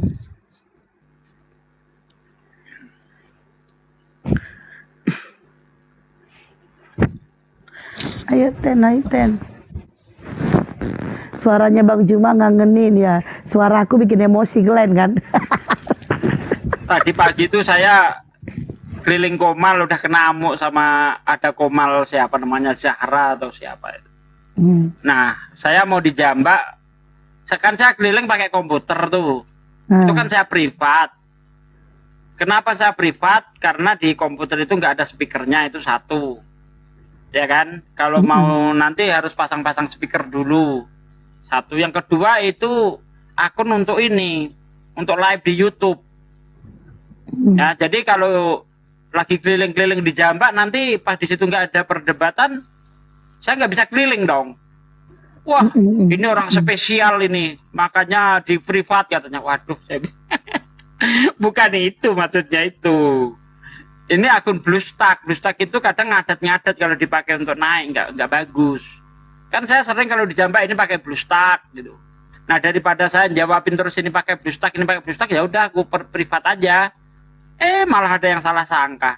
Ayo Ten. Suaranya Bang Juma ngangenin ya. Suaraku bikin emosi Glenn kan. Tadi pagi itu saya keliling Komal udah kena amuk sama ada Komal siapa namanya Zahra atau siapa itu. Nah, saya mau di Jambak. Kan saya keliling pakai komputer tuh. Itu kan saya privat. Kenapa saya privat? Karena di komputer itu nggak ada speakernya, itu satu. Ya kan? Kalau mau nanti harus pasang-pasang speaker dulu. Satu. Yang kedua itu akun untuk ini, untuk live di YouTube. Ya, jadi kalau lagi keliling-keliling di Jambak nanti pas di situ nggak ada perdebatan, saya nggak bisa keliling dong. Wah, ini orang spesial ini, makanya di privat katanya. Waduh, saya bukan itu maksudnya itu. Ini akun BlueStack. BlueStack itu kadang ngadat-ngadat kalau dipakai untuk naik, nggak bagus. Kan saya sering kalau di Jambak ini pakai BlueStack gitu. Nah, daripada saya jawabin terus ini pakai BlueStack, ini pakai BlueStack, ya udah aku privat aja. Malah ada yang salah sangka.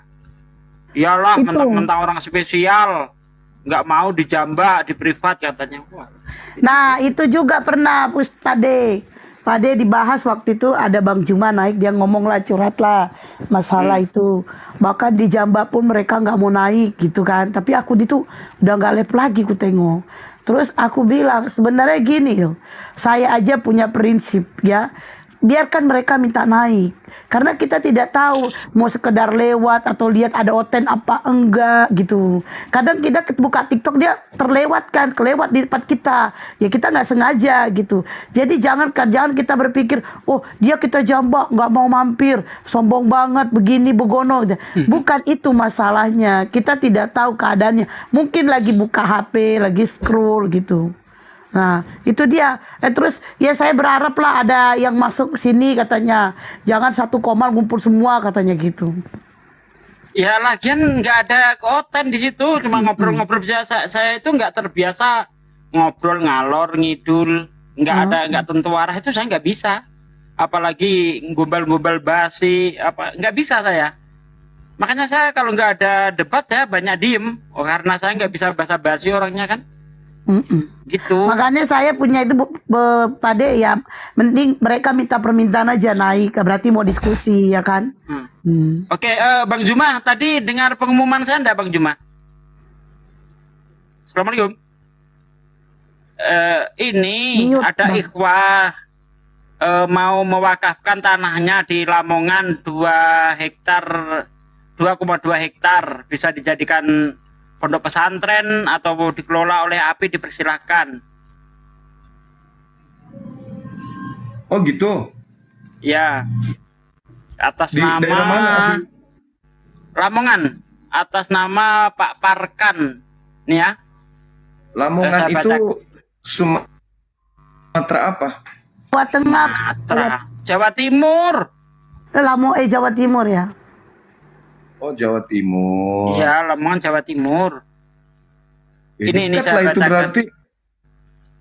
Iyalah, mentang-mentang orang spesial, nggak mau di Jambak, di privat katanya. Wah. Nah itu juga pernah Pade dibahas waktu itu ada Bang Juma naik, dia ngomong lah curhat lah masalah itu. Bahkan di Jambak pun mereka nggak mau naik gitu kan. Tapi aku itu udah nggak lep lagi ku tengok. Terus aku bilang sebenarnya gini loh, saya aja punya prinsip ya. Biarkan mereka minta naik. Karena kita tidak tahu mau sekedar lewat atau lihat ada oten apa enggak gitu. Kadang kita buka TikTok dia kelewat di depan kita. Ya kita nggak sengaja gitu. Jadi jangan kita berpikir, oh dia kita Jambak nggak mau mampir, sombong banget begini begono. Bukan itu masalahnya. Kita tidak tahu keadaannya. Mungkin lagi buka HP, lagi scroll gitu. Nah itu dia. Terus ya saya berharap lah ada yang masuk sini katanya. Jangan satu Komal ngumpul semua katanya gitu. Ya lagian nggak ada konten di situ, cuma ngobrol-ngobrol biasa. Saya itu nggak terbiasa ngobrol ngalor ngidul, nggak tentu arah, itu saya nggak bisa. Apalagi gombal-gombal basi, nggak bisa saya. Makanya saya kalau nggak ada debat saya banyak diem. Karena saya nggak bisa basa-basi orangnya kan. Gitu. Makanya saya punya itu Pade ya, mending mereka minta permintaan aja naik, berarti mau diskusi ya kan. Oke, Bang Zuma, tadi dengar pengumuman saya enggak Bang Zuma? Assalamualaikum. Ini Mute, ada Bang. ikhwah mau mewakafkan tanahnya di Lamongan 2 hektar 2,2 hektar, bisa dijadikan pondok pesantren atau dikelola oleh API, dipersilahkan. Oh gitu. Ya, atas Di daerah mana, nama Abi? Lamongan, atas nama Pak Parkan, nih ya. Lamongan Saya itu baca. Sumatera apa? Jawa Tengah, Sumatera, Jawa Timur. Jawa Timur ya. Oh Jawa Timur. Iya, Lamongan Jawa Timur. Ya, Ini dekat saya lah itu bacakan. berarti.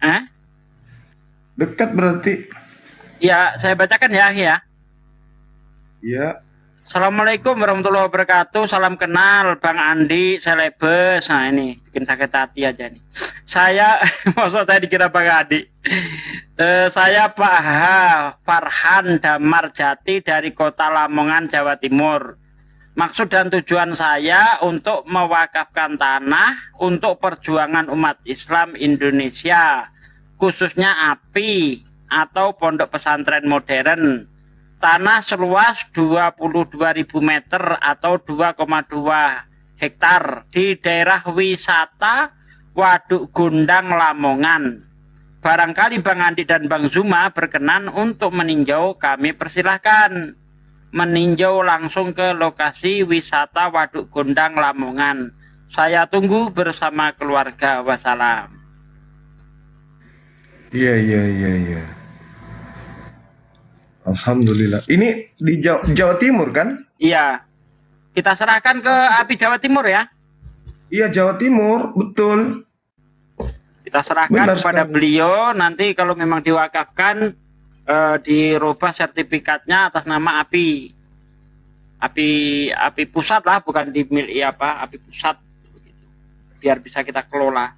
Eh? Dekat berarti. Ya, saya bacakan ya. Ya. Assalamualaikum warahmatullahi wabarakatuh. Salam kenal Bang Andi Selebes. Nah ini bikin sakit hati aja nih. Saya, maksud saya dikira Bang Andi. Saya Pak H. Farhan Damar Jati dari Kota Lamongan, Jawa Timur. Maksud dan tujuan saya untuk mewakafkan tanah untuk perjuangan umat Islam Indonesia, khususnya API atau Pondok Pesantren Modern. Tanah seluas 22.000 meter atau 2,2 hektar di daerah wisata Waduk Gondang Lamongan. Barangkali Bang Andi dan Bang Zuma berkenan untuk meninjau, kami persilahkan meninjau langsung ke lokasi wisata Waduk Gondang Lamongan. Saya tunggu bersama keluarga. Wassalam. Iya. Alhamdulillah. Ini di Jawa Timur kan? Iya. Kita serahkan ke API Jawa Timur ya. Iya Jawa Timur, betul. Kita serahkan Benar kepada sekali. beliau. Nanti kalau memang diwakafkan, dirubah sertifikatnya atas nama API. API pusat lah, bukan dimiliki API pusat. Begitu. Biar bisa kita kelola.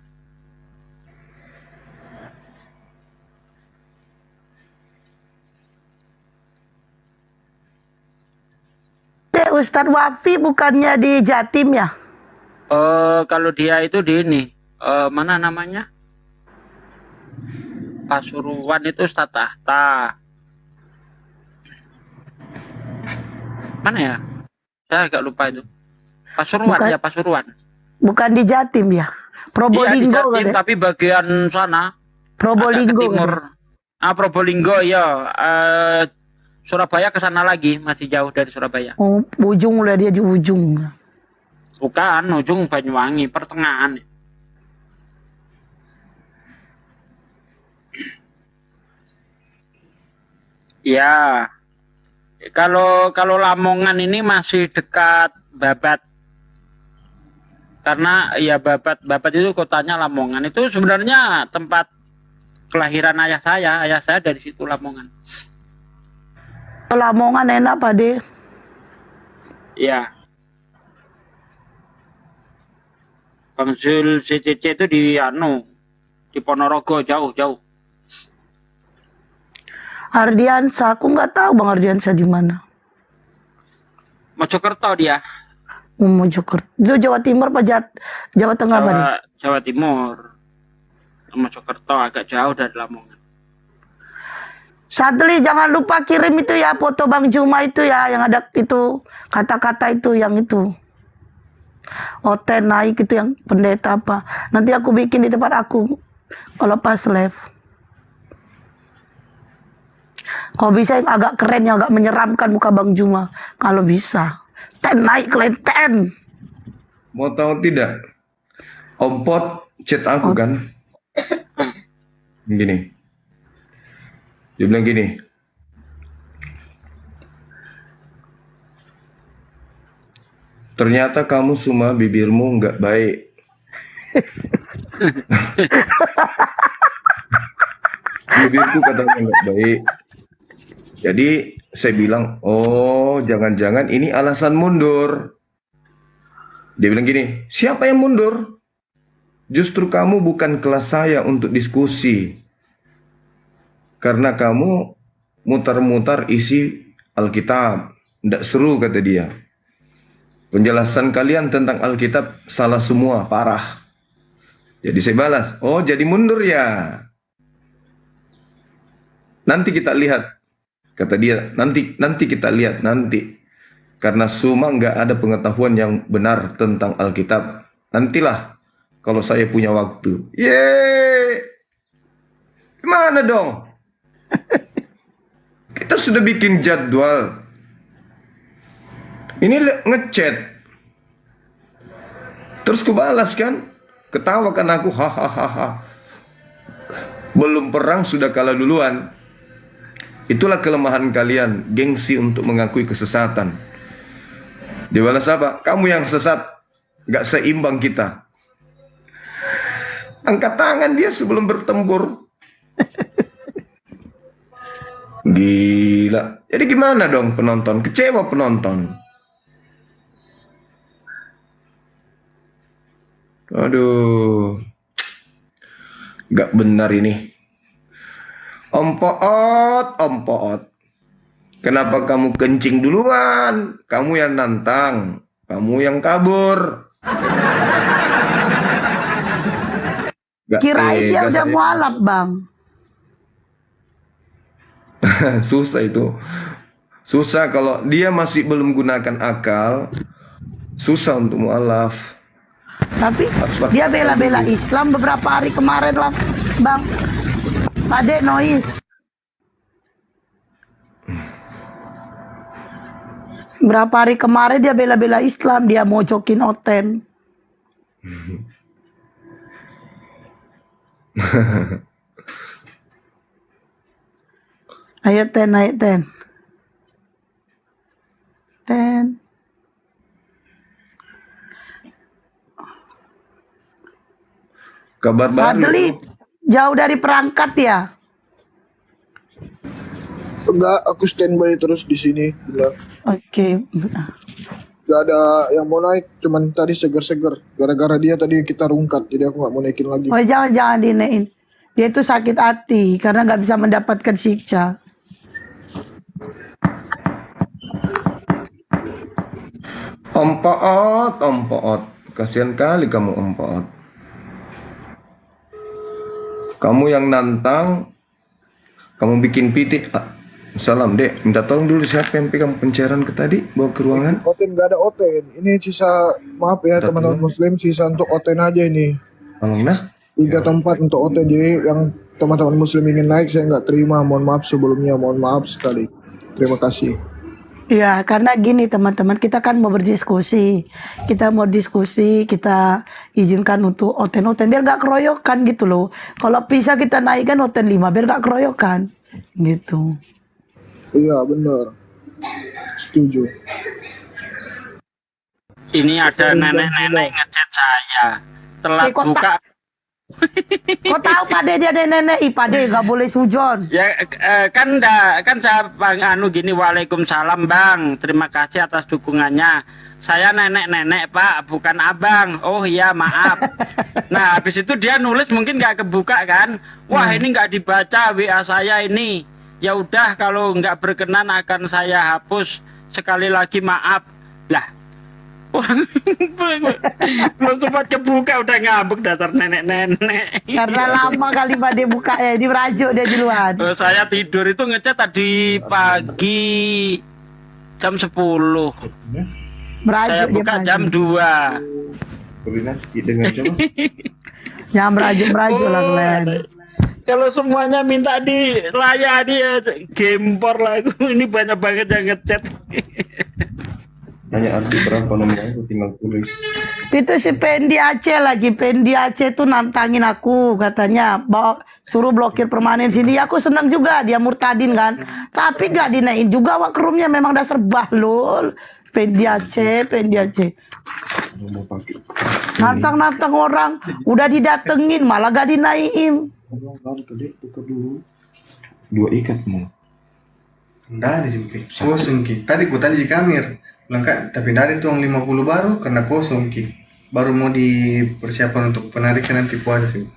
Ustadz Wafi bukannya di Jatim ya? Kalau dia itu di ini, mana namanya? Pasuruan itu Ustadz Tahta. Mana ya? Saya agak lupa itu. Pasuruan Bukan. ya, Pasuruan. Bukan di Jatim ya? Iya di Probolinggo Jatim, kan ya? tapi bagian sana. Agak ke Probolinggo. timur. Probolinggo ya. Surabaya ke sana lagi, masih jauh dari Surabaya. Oh, ujung udah dia di ujung. Bukan, ujung Banyuwangi, pertengahan. Ya. Kalau Lamongan ini masih dekat Babat. Karena ya Babat itu kotanya Lamongan. Itu sebenarnya tempat kelahiran ayah saya. Ayah saya dari situ, Lamongan. Lamongan enak Pak De. Iya. Bang Zul CCC itu di Ponorogo, jauh. Ardiansa, aku nggak tahu Bang Ardiansa di mana. Mojokerto dia. Mojokerto. Itu Jawa Timur apa Jawa Tengah Pak De? Jawa Timur. Mojokerto agak jauh dari Lamongan. Sadli, jangan lupa kirim itu ya foto Bang Juma itu ya, yang ada itu kata-kata itu yang itu. Oten naik itu yang pendeta apa. Nanti aku bikin di tempat aku kalau pas live. Kalau bisa yang agak keren, yang agak menyeramkan muka Bang Juma. Kalau bisa. Ten naik kelenten. Mau tahu tidak? Om Pot chat aku kan. Gini. Dia bilang gini. Ternyata kamu semua bibirmu nggak baik. Bibirku katanya nggak baik. Jadi saya bilang, oh jangan-jangan ini alasan mundur. Dia bilang gini, siapa yang mundur? justru kamu bukan kelas saya untuk diskusi. Karena kamu mutar-mutar isi Alkitab. Tidak seru, kata dia. Penjelasan kalian tentang Alkitab salah semua, parah. Jadi saya balas, oh jadi mundur ya. Nanti kita lihat, kata dia, nanti kita lihat nanti. Karena Suma nggak ada pengetahuan yang benar tentang Alkitab. Nantilah kalau saya punya waktu. Yeay, gimana dong? Kita sudah bikin jadwal. Ini ngechat. Terus kubalas kan? Ketawa kan aku, hahaha. Belum perang sudah kalah duluan. Itulah kelemahan kalian, gengsi untuk mengakui kesesatan. Dia balas apa? Kamu yang sesat, gak seimbang kita. Angkat tangan dia sebelum bertempur. Gila. Jadi gimana dong penonton? Kecewa penonton. Aduh, gak benar ini. Om Poot. Kenapa kamu kencing duluan? Kamu yang nantang. Kamu yang kabur. Kirain dia udah mualaf, Bang. Susah itu. Susah kalau dia masih belum gunakan akal. Susah untuk mualaf. Tapi dia bela-bela Islam beberapa hari kemarin lah, Bang. Pade Nois. Berapa hari kemarin dia bela-bela Islam, dia mojokin Oten. Ayo Ten, naik Ten. Ten. Kabar baru. Fadli, jauh dari perangkat ya? Enggak, aku standby terus di sini. Benar. Oke. Gak ada yang mau naik, cuman tadi seger-seger. Gara-gara dia tadi kita rungkat, jadi aku gak mau naikin lagi. Oh jangan dinaikin. Dia itu sakit hati karena nggak bisa mendapatkan siksa. Om Poot. Kasihan kali kamu Om Poot. Kamu yang nantang, kamu bikin pitik. Salam dek, minta tolong dulu siapa yang pegang pencairan ke tadi, bawa ke ruangan. Oten gak ada Oten. Ini sisa, maaf ya teman-teman muslim, sisa untuk Oten aja ini. Tolong nah. 3 tempat untuk Oten. Jadi yang teman-teman muslim ingin naik saya nggak terima. Mohon maaf sebelumnya, mohon maaf sekali. Terima kasih. Ya, karena gini teman-teman, kita kan mau berdiskusi. Kita mau diskusi, kita izinkan untuk Oten-Oten. Biar nggak keroyokan gitu loh. Kalau bisa kita naikkan Oten 5, biar nggak keroyokan. Gitu. Iya, benar. Setuju. Ini ada nenek-nenek ngechat saya. Telat kok buka. Kok tahu Pade dia nenek? Pade nggak boleh sujon. Ya kan saya anu gini, waalaikumsalam Bang, terima kasih atas dukungannya. Saya nenek-nenek Pak, bukan abang. Oh iya maaf. Nah habis itu dia nulis mungkin nggak kebuka kan. Wah ini nggak dibaca WA saya ini. Ya udah kalau nggak berkenan akan saya hapus. Sekali lagi maaf. Lah. Belum sempat kebuka udah ngambek dasar nenek-nenek. Karena lama kali Pade buka ya, di merajuk dia duluan. Saya tidur itu ngechat tadi pagi jam 10. Merajuk Saya dia buka pagi. jam 2. Koordinasi dengan coba. Jangan merajuk lah Glenn. Kalau semuanya minta dilayani ya gempor lah. Ini banyak banget yang ngechat. Nanya arti berapa nomornya, aku tinggal tulis. Itu si Pendi Aceh lagi. Pendi Aceh tuh nantangin aku, katanya bawa suruh blokir permanen sini. Aku senang juga, dia murtadin kan. Tapi gak dinaikin juga wak roomnya, memang dasar bahlul. Pendi Aceh. Mau pakai. Nantang orang, udah didatengin malah gak dinaikin. Buka dulu. 2 ikat mau. Enggak ada sih, kosong ki. Tadi ku tadi di kamar, lengkap tapi dari itu yang 50 baru karena kosong ki. baru mau dipersiapkan untuk penarikan nanti puasa sih.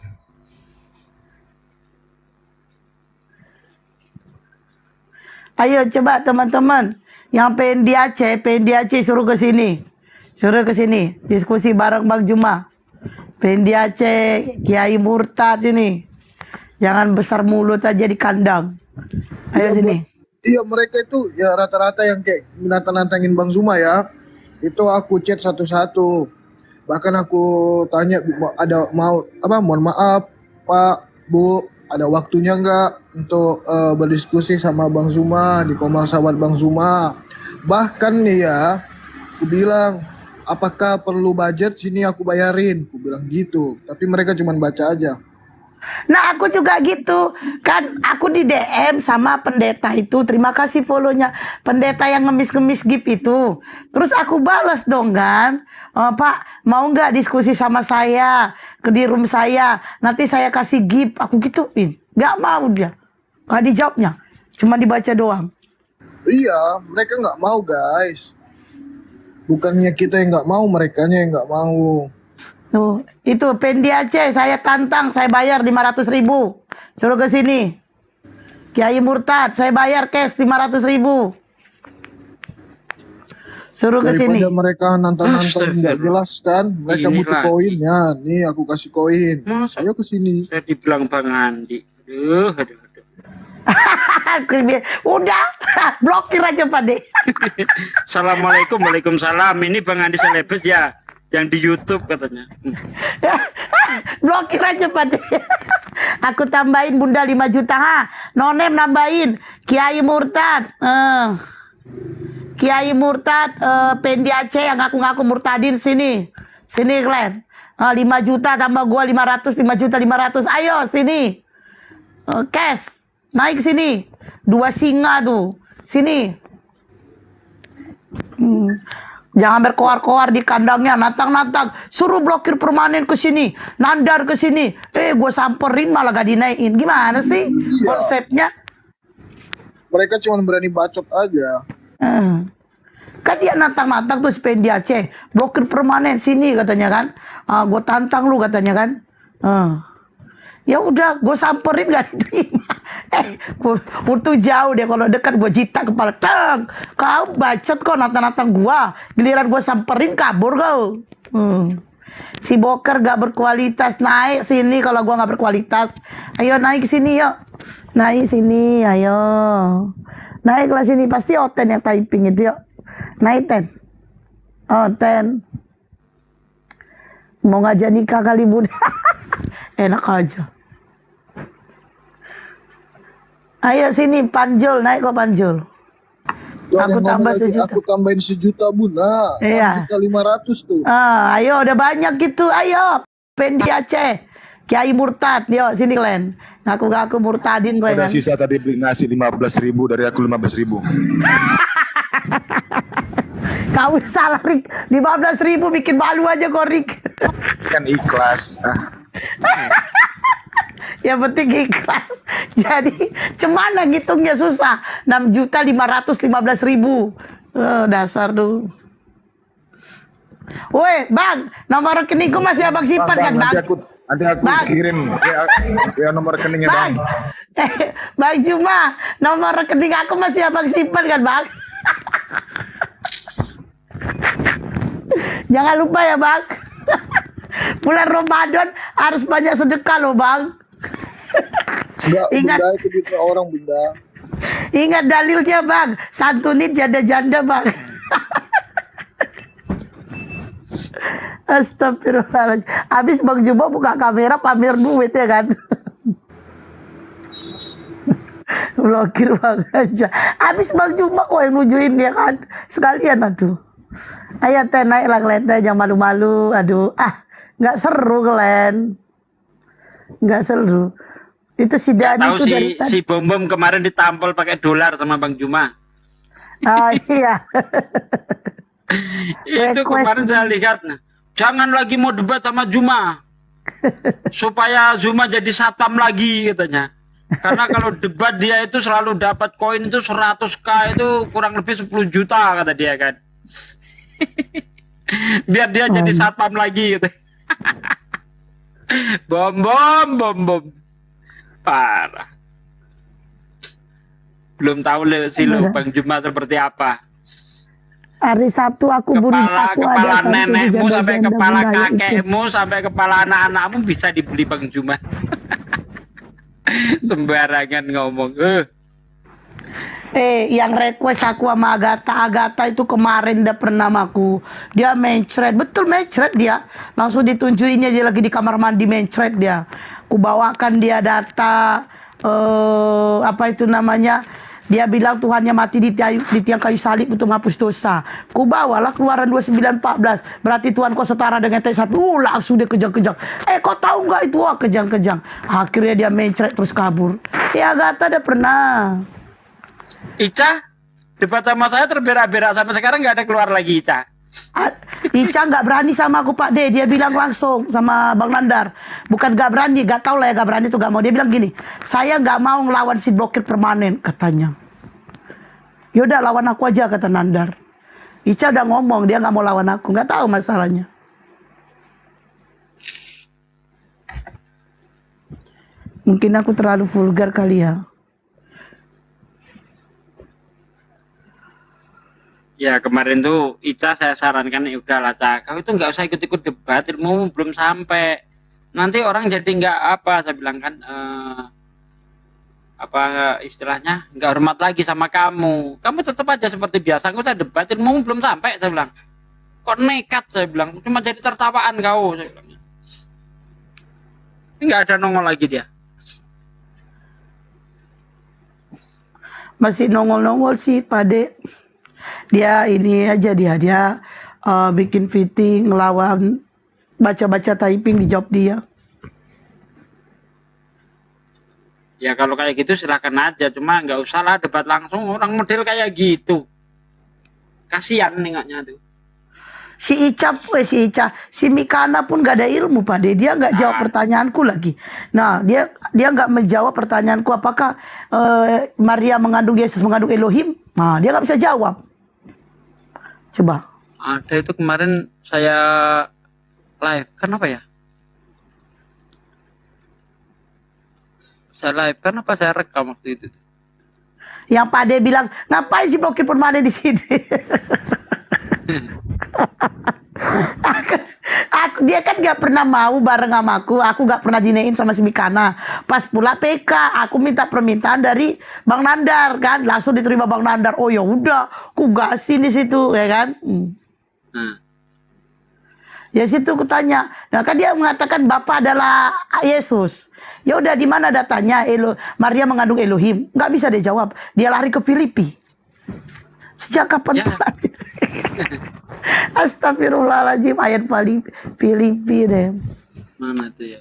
Ayo coba teman-teman yang pengen di Aceh suruh ke sini. Suruh ke sini diskusi bareng Bang Juma. Pengen di Aceh, Kiai Murtad sini. Jangan besar mulut aja di kandang. Ayo sini. Iya, mereka itu ya rata-rata yang kayak nantang-nantangin Bang Zuma ya. Itu aku chat satu-satu. Bahkan aku tanya ada mohon maaf Pak, Bu, ada waktunya nggak untuk berdiskusi sama Bang Zuma di Komal Sahabat Bang Zuma. Bahkan nih ya, aku bilang apakah perlu budget sini aku bayarin, aku bilang gitu. Tapi mereka cuma baca aja. Nah aku juga gitu kan, aku di DM sama pendeta itu, terima kasih follow-nya pendeta yang ngemis-ngemis gift itu. Terus aku balas dong kan, Pak mau nggak diskusi sama saya di room saya, nanti saya kasih gift, aku gituin. Nggak mau dia, nggak dijawabnya, cuma dibaca doang. Iya, mereka nggak mau guys. Bukannya kita yang nggak mau, merekanya yang nggak mau. Tuh, itu Pendi Aceh, saya tantang, saya bayar 500.000. Suruh ke sini. Kiai Murtad, saya bayar cash 500.000. Suruh ke sini. Daripada mereka nantang-nantang nggak jelas kan, mereka Ini butuh lagi. koinnya. Nih aku kasih koin. Masa? Ayo ke sini. Saya dibilang Bang Andi. Aduh. Udah, blokir aja Pak De. Assalamualaikum, waalaikumsalam. Ini Bang Andi Selebes ya, yang di YouTube katanya. Blokir aja Pak De. Aku tambahin Bunda 5 juta. Nonem nambahin. Kiai Murtad. Kiai Murtad, Pendi Aceh yang ngaku-ngaku murtadin sini. Sini kalian. 5 juta tambah gua 500, 5 juta 500. Ayo sini. Cash. Naik sini. 2 singa tuh. Sini. Jangan berkoar-koar di kandangnya, natang-natang. Suruh blokir permanen ke sini, nandar ke sini. Gue samperin malah gak dinaikin. Gimana sih konsepnya? Mereka cuma berani bacot aja. Kan dia natang-natang tuh Pendi Aceh. Blokir permanen sini katanya kan. Gue tantang lu katanya kan. Ya udah, gue samperin gak diterima. Untuk jauh deh, kalau dekat gue jitak kepala. Teng, kau bacot kok natang-natang gue. Giliran gue samperin kabur kau. Si Boker gak berkualitas, naik sini kalau gue gak berkualitas. Ayo naik sini yuk. Naik sini, ayo. Naiklah sini, pasti Oten yang typing itu yuk. Naik Ten. Oten. Mau ngajak nikah kali Bun. Enak aja. Ayo sini Panjul, naik kok Panjul. Tuh, Aku tambah lagi, 1 juta. aku tambahin 1 juta Bun. Nah, Iya. 1.500.000 tuh. Ayo udah banyak gitu, ayo. Pendi Aceh, Kiai Murtad, yuk sini kalian. Ngaku-ngaku murtadin kalian. Ada sisa tadi beli nasi 15.000 dari aku 15.000. Kau salah Rik, 15.000 bikin malu aja kok Rik. Kan ikhlas. Yang penting ikhlas. Jadi cemana ngitungnya susah. 6.515.000. Dasar tuh. Woi Bang, nomor rekeningku masih abang simpan kan Bang? Nanti aku Bang. kirim ya nomor rekeningnya Bang. Bang Juma, nomor rekening aku masih abang simpan kan Bang? Jangan lupa ya Bang. Bulan Ramadan harus banyak sedekah loh Bang. Enggak, Ingat. Bunda itu duitnya orang Bunda. Ingat dalilnya Bang, santunin janda-janda Bang. Astagfirullahaladzim. Habis Bang Juma buka kamera pamer duit ya kan. Blokir Bang aja. Habis Bang Juma kok yang nujuin dia kan. Sekalian lah tuh. Ayo Ten, naiklah kalian Ten, jangan malu-malu. Aduh, nggak seru kalian. Nggak seru. Itu si Dani Tahu tuh dari si Bom kemarin ditampol pakai dolar sama Bang Juma. Iya. Itu Request kemarin saya lihat. Nah, jangan lagi mau debat sama Juma. Supaya Zuma jadi satam lagi katanya. Karena kalau debat dia itu selalu dapat koin itu 100k itu kurang lebih 10 juta kata dia kan. Biar dia jadi satpam lagi gitu. Bom. Parah. Belum tahu sih lo Bang Juma seperti apa. Hari Sabtu aku bunuh Kepala nenekmu sampai kepala kakekmu sampai kepala anak-anakmu bisa dibeli Bang Juma. Sembarangan ngomong. Yang request aku sama Agatha itu kemarin udah pernah sama aku. Dia mencret, betul mencret dia. Langsung ditunjukinnya dia lagi di kamar mandi mencret dia. Ku bawakan dia data apa itu namanya? Dia bilang Tuhannya mati di tiang kayu salib untuk menghapus dosa. Ku bawalah Keluaran 29:14. Berarti Tuhan kau setara dengan T1. Langsung dia kejang-kejang. Kau tahu nggak itu? Kejang-kejang. Akhirnya dia mencret terus kabur. Agatha udah pernah. Ica, debat sama saya terberak-berak sampai sekarang nggak ada keluar lagi Ica. Ica nggak berani sama aku Pak D. Dia bilang langsung sama Bang Nandar. Bukan nggak berani, nggak tahu lah ya nggak berani itu nggak mau. Dia bilang gini, saya nggak mau ngelawan si blokir permanen katanya. Yaudah lawan aku aja kata Nandar. Ica udah ngomong dia nggak mau lawan aku, nggak tahu masalahnya. Mungkin aku terlalu vulgar kali ya. Ya kemarin tuh Ica saya sarankan ya udahlah Cak, kau itu nggak usah ikut-ikut debat, ilmu belum sampai. Nanti orang jadi nggak apa, saya bilang kan apa istilahnya nggak hormat lagi sama kamu. Kamu tetap aja seperti biasa, nggak usah debat, ilmu belum sampai, saya bilang. Kok nekat, saya bilang, cuma jadi tertawaan kau, saya bilang. Nggak ada nongol lagi dia. Masih nongol-nongol sih Pak D. Dia ini aja dia bikin fitting, ngelawan, baca-baca typing dijawab dia. Ya kalau kayak gitu silahkan aja, cuma nggak usah lah debat langsung orang model kayak gitu. Kasihan nengoknya tuh. Si Mikana pun gak ada ilmu Pak D. Dia nggak jawab pertanyaanku lagi. Nah dia nggak menjawab pertanyaanku apakah Maria mengandung Yesus mengandung Elohim. Nah dia nggak bisa jawab. Coba. Ada itu kemarin saya live, kenapa ya? Saya live, kenapa saya rekam waktu itu? Yang Pak D bilang, ngapain sih blokir permanen di sini? Dia kan gak pernah mau bareng sama aku gak pernah dinein sama si Mikana. Pas pula PK, aku minta permintaan dari Bang Nandar kan, langsung diterima Bang Nandar. Oh ya udah, aku gasin di situ ya kan. Ya situ aku tanya, nah kan dia mengatakan Bapak adalah Yesus. Ya udah di mana datanya Maria mengandung Elohim? Nggak bisa dia jawab. Dia lari ke Filipi. Sejak kapan? Ya. Astagfirullahaladzim, ayat paling Filipi deh. Mana tuh ya?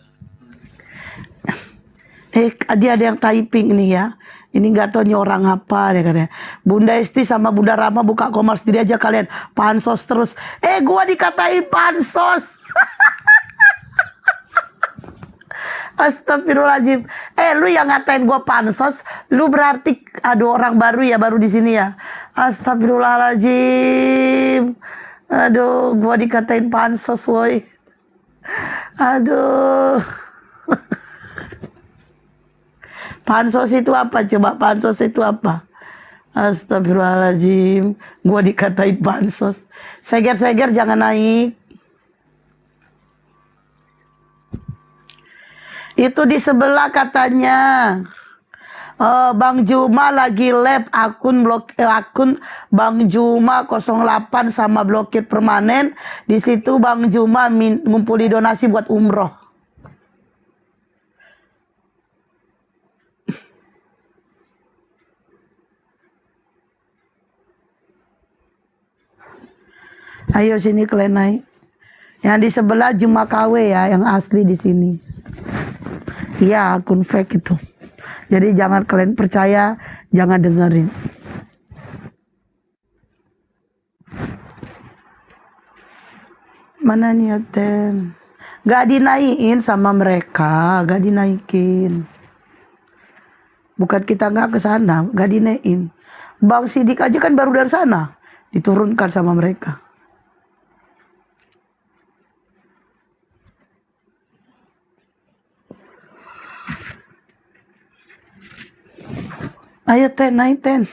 Dia ada yang typing ini ya. Ini nggak tahu nih orang apa dia katanya. Bunda Esti sama Bunda Rama buka komar sendiri aja kalian. Pansos terus. Gua dikatain pansos. Astagfirullahaladzim. Lu yang ngatain gua pansos, lu berarti ada orang baru ya, baru di sini ya. Astagfirullahaladzim. Aduh, gua dikatain pansos, woi. Aduh. Pansos itu apa? Coba pansos itu apa? Astagfirullahaladzim. Gua dikatain pansos. Seger-seger jangan naik. Itu di sebelah katanya. Bang Juma lagi lab akun Bang Juma 08 sama blokir permanen. Di situ Bang Juma ngumpuli donasi buat umroh. Ayo sini kalian naik. Yang di sebelah Juma KW ya, yang asli di sini. Iya, akun fake itu. Jadi jangan kalian percaya, jangan dengerin. Mana nih Aten? Gak dinaikin sama mereka, gak dinaikin. Bukan kita gak ke sana, gak dinaikin. Bang Sidik aja kan baru dari sana, diturunkan sama mereka. Ayo Ten, naik Ten.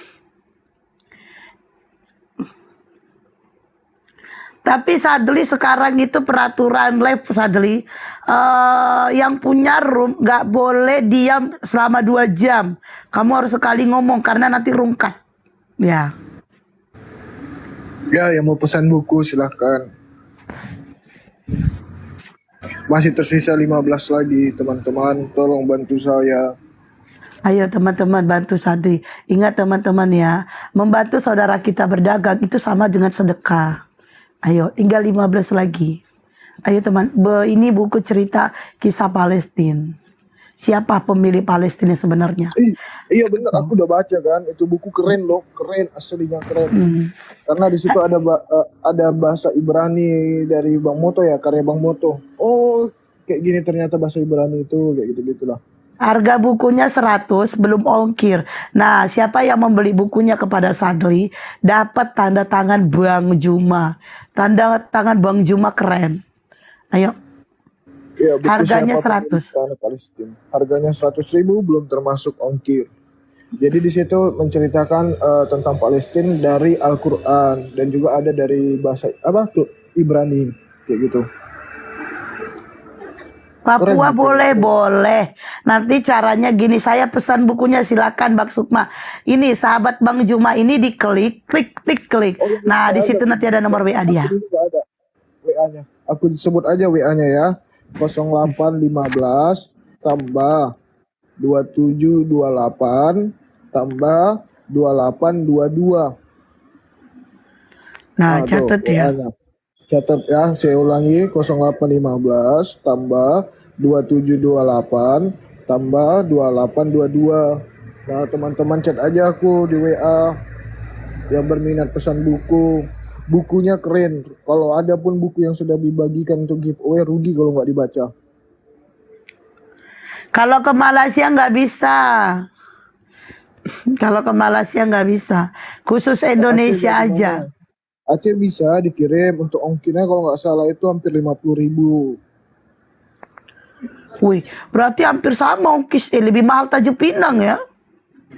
Tapi Sadli sekarang itu peraturan live Sadli, yang punya room nggak boleh diam selama 2 jam. Kamu harus sekali ngomong karena nanti rungkat. Ya. Ya, yang mau pesan buku silahkan. Masih tersisa 15 lagi, teman-teman. Tolong bantu saya. Ayo teman-teman bantu Sadli. Ingat teman-teman ya, membantu saudara kita berdagang itu sama dengan sedekah. Ayo, tinggal 15 lagi. Ayo teman, ini buku cerita kisah Palestina. Siapa pemilih Palestina sebenarnya? Iya bener, aku udah baca kan. Itu buku keren loh, keren, aslinya keren. Karena di situ ada bahasa Ibrani dari Bang Moto ya, karya Bang Moto. Oh, kayak gini ternyata bahasa Ibrani itu, kayak gitu-gitulah. Harga bukunya 100 belum ongkir. Nah, siapa yang membeli bukunya kepada Sadli dapat tanda tangan Bang Juma. Tanda tangan Bang Juma keren. Ayo. Ya, buku Harganya siapa 100. Tanah Palestina. Harganya 100.000 belum termasuk ongkir. Jadi di situ menceritakan tentang Palestina dari Al-Qur'an dan juga ada dari bahasa Ibrani kayak gitu. Papua Keren, boleh. Nanti caranya gini, saya pesan bukunya silakan Bang Sukma. Ini sahabat Bang Juma ini diklik, klik. Oh, ya, Nah, di situ ada. nanti ada nomor WA dia. Ini nggak ada WA-nya. Aku sebut aja WA-nya ya. 0815 tambah 2728 tambah 2822. Nah, tuh, catat ya. WA-nya. Catat ya, saya ulangi 0815 tambah 2728 tambah 2822. Nah, teman-teman chat aja aku di WA yang berminat pesan buku. Bukunya keren. Kalau ada pun buku yang sudah dibagikan untuk giveaway, rugi kalau nggak dibaca. Kalau ke Malaysia nggak bisa. Kalau ke Malaysia nggak bisa. Khusus Indonesia Aceh aja. gimana? Aceh bisa dikirim, untuk ongkirnya kalau nggak salah itu hampir 50.000. Wih, berarti hampir sama ongkis. Lebih mahal Tanjung Pinang ya.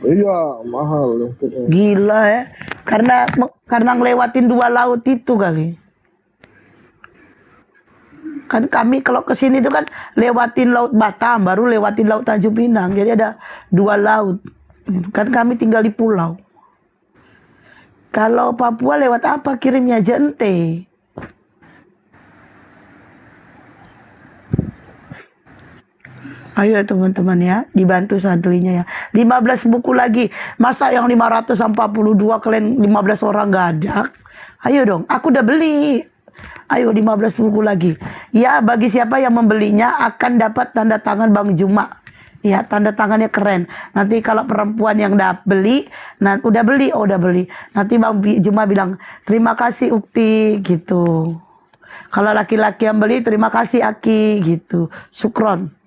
Iya, mahal ongkirnya. Gila ya. Karena ngelewatin 2 laut itu kali. Kan kami kalau ke sini itu kan lewatin Laut Batam, baru lewatin Laut Tanjung Pinang. Jadi ada 2 laut. Kan kami tinggal di pulau. Kalau Papua lewat apa kirimnya? Jente. Ayo teman-teman ya, dibantu Sadlinya ya. 15 buku lagi. Masa yang 542 kalian 15 orang gak ada? Ayo dong, aku udah beli. Ayo 15 buku lagi. Ya, bagi siapa yang membelinya akan dapat tanda tangan Bang Juma. Ya, tanda tangannya keren. Nanti kalau perempuan yang udah beli, udah beli. Nanti Bang Juma bilang, terima kasih Ukti, gitu. Kalau laki-laki yang beli, terima kasih Aki, gitu. Sukron.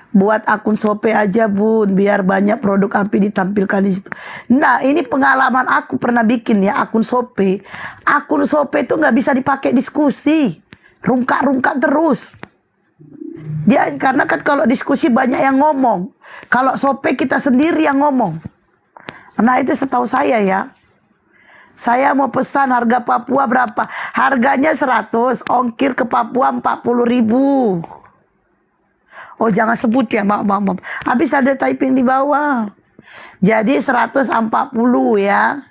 Buat akun Sope aja Bun, biar banyak produk api ditampilkan di situ. Nah, ini pengalaman aku pernah bikin ya, akun Sope. Akun Sope itu nggak bisa dipakai diskusi. Rungkak-rungkak terus. Dia karena kan kalau diskusi banyak yang ngomong. Kalau Sope kita sendiri yang ngomong. Nah, itu setahu saya ya. Saya mau pesan harga Papua berapa? Harganya 100, ongkir ke Papua 40.000. Oh, jangan sebut ya, maaf. Habis ada typing di bawah. Jadi 140 ya.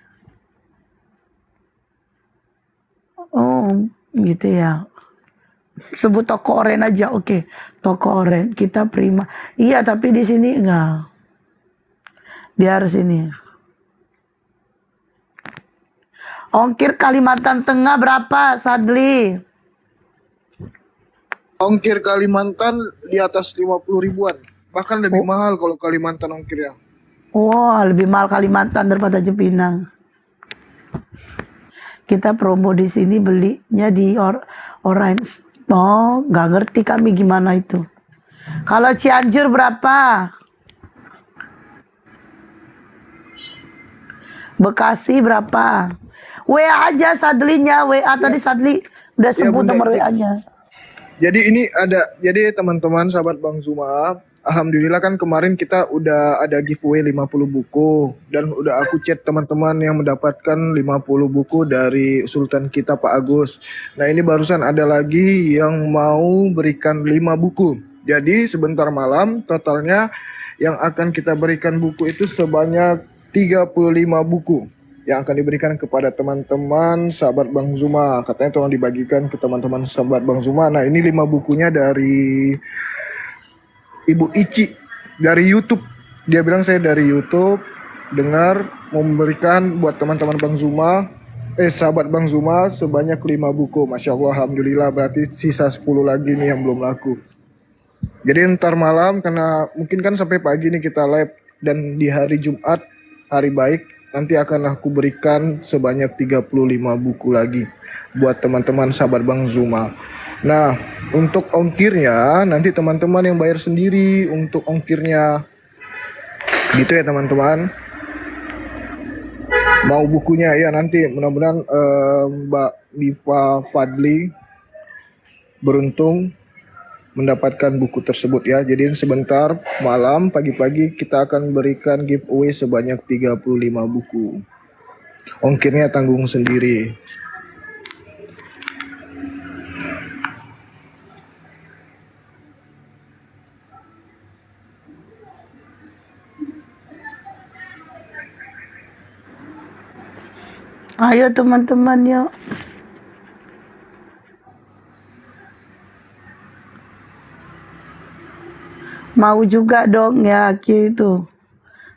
Oh, gitu ya. Sebut toko oren aja, oke. Toko oren, kita prima. Iya, tapi di sini enggak. Biar sini. Ongkir Kalimantan Tengah berapa, Sadli? Ongkir Kalimantan di atas 50.000-an. Bahkan lebih mahal kalau Kalimantan ongkirnya. Wah, lebih mahal Kalimantan daripada Cipinang. Kita promo di sini belinya di Orange. Oh, nggak ngerti kami gimana itu. Kalau Cianjur berapa? Bekasi berapa? WA aja Sadlinya, WA tadi Sadli udah sebut Bunda, nomor WA-nya. Jadi ini ada, jadi teman-teman sahabat Bang Zuma, Alhamdulillah kan kemarin kita udah ada giveaway 50 buku dan udah aku chat teman-teman yang mendapatkan 50 buku dari Sultan kita Pak Agus. Nah, ini barusan ada lagi yang mau berikan 5 buku. Jadi sebentar malam totalnya yang akan kita berikan buku itu sebanyak 35 buku yang akan diberikan kepada teman-teman sahabat Bang Zuma. Katanya tolong dibagikan ke teman-teman sahabat Bang Zuma. Nah, ini 5 bukunya dari Ibu Ici dari YouTube. Dia bilang saya dari YouTube dengar mau memberikan buat teman-teman Bang Zuma, sahabat Bang Zuma sebanyak 5 buku. Masya Allah, alhamdulillah, berarti sisa 10 lagi nih yang belum laku. Jadi ntar malam, karena mungkin kan sampai pagi nih kita live, dan di hari Jumat, hari baik, nanti akan aku berikan sebanyak 35 buku lagi buat teman-teman sahabat Bang Zuma. Nah, untuk ongkirnya nanti teman-teman yang bayar sendiri untuk ongkirnya. Gitu ya teman-teman. Mau bukunya ya nanti mudah-mudahan Mbak Diva Fadli beruntung mendapatkan buku tersebut ya. Jadi sebentar malam pagi-pagi kita akan berikan giveaway sebanyak 35 buku. Ongkirnya tanggung sendiri. Ayo teman-teman yuk. Mau juga dong ya gitu.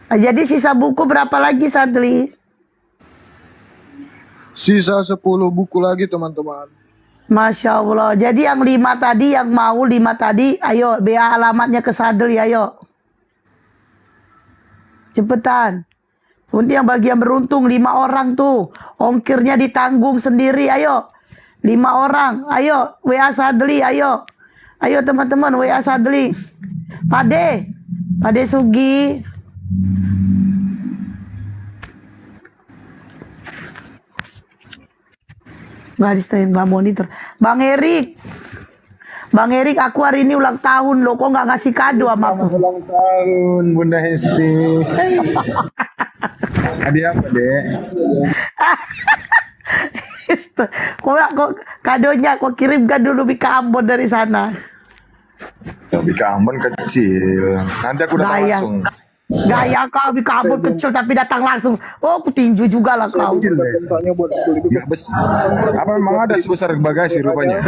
Jadi sisa buku berapa lagi Sadli? Sisa 10 buku lagi teman-teman. Masya Allah. Jadi yang 5 tadi, yang mau 5 tadi, ayo BA alamatnya ke Sadli, ayo. Cepetan. Untuk yang bagian beruntung 5 orang tuh. Ongkirnya ditanggung sendiri, ayo. 5 orang, ayo. WA Sadli, ayo. Ayo teman-teman, WA Sadli. Pade Sugi. Garis Mbak Monitor. Bang Erik, aku hari ini ulang tahun loh. Kok nggak ngasih kado sama aku? Ulang tahun Bunda Hesti. Hadiah apa, Dek? Kok kadonya kok kirimkan dulu Bika Ambon dari sana. Bika Ambon kecil. Nanti aku datang Gaya. langsung. Gaya kau Bika Ambon kecil tapi datang langsung. Oh, petinju juga lah kau. Kecil, Dek. Tanya buat beli Nggak besar. Apa memang ada sebesar bagasi rupanya?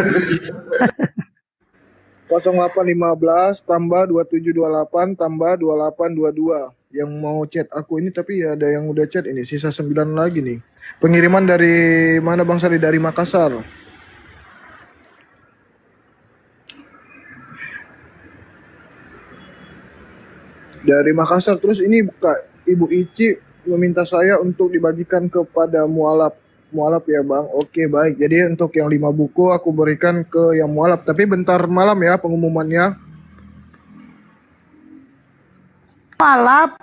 0815 tambah 2728 tambah 2822. Yang mau chat aku ini tapi ya ada yang udah chat ini. Sisa 9 lagi nih. Pengiriman dari mana Bang Sari? Dari Makassar. Dari Makassar. Terus ini Ibu Ici meminta saya untuk dibagikan kepada mualaf. Mualaf ya Bang. Oke baik. Jadi untuk yang 5 buku aku berikan ke yang mualaf. Tapi bentar malam ya pengumumannya. Malap.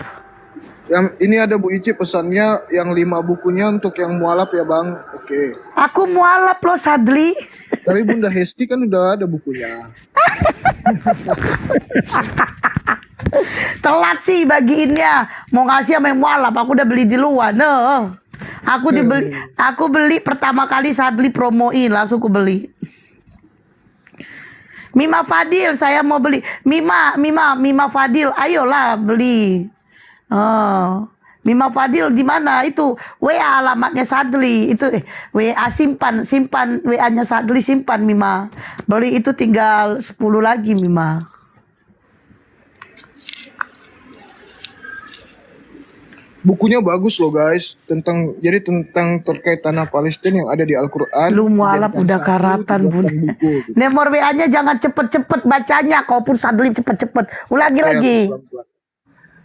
Yang ini ada Bu Ici pesannya yang 5 bukunya untuk yang mualaf ya Bang. Oke. Aku mualaf loh Sadli. Tapi Bunda Hesti kan udah ada bukunya. Telat sih bagiinnya. Mau ngasih sama yang mualaf, aku udah beli di luar. Nah, aku beli pertama kali Sadli promoin, langsung aku beli. Mima Fadil, saya mau beli. Mima Fadil, ayolah beli. Oh, Mima Fadil di mana itu? WA alamatnya Sadli itu WA simpan WA-nya Sadli simpan Mima. Beli itu tinggal 10 lagi Mima. Bukunya bagus loh guys, tentang terkait tanah Palestina yang ada di Al-Qur'an. Lu mualaf udah karatan Bun. Nomor WA-nya jangan cepet-cepet bacanya, kau pun Sadli cepet-cepet. Ulangi lagi.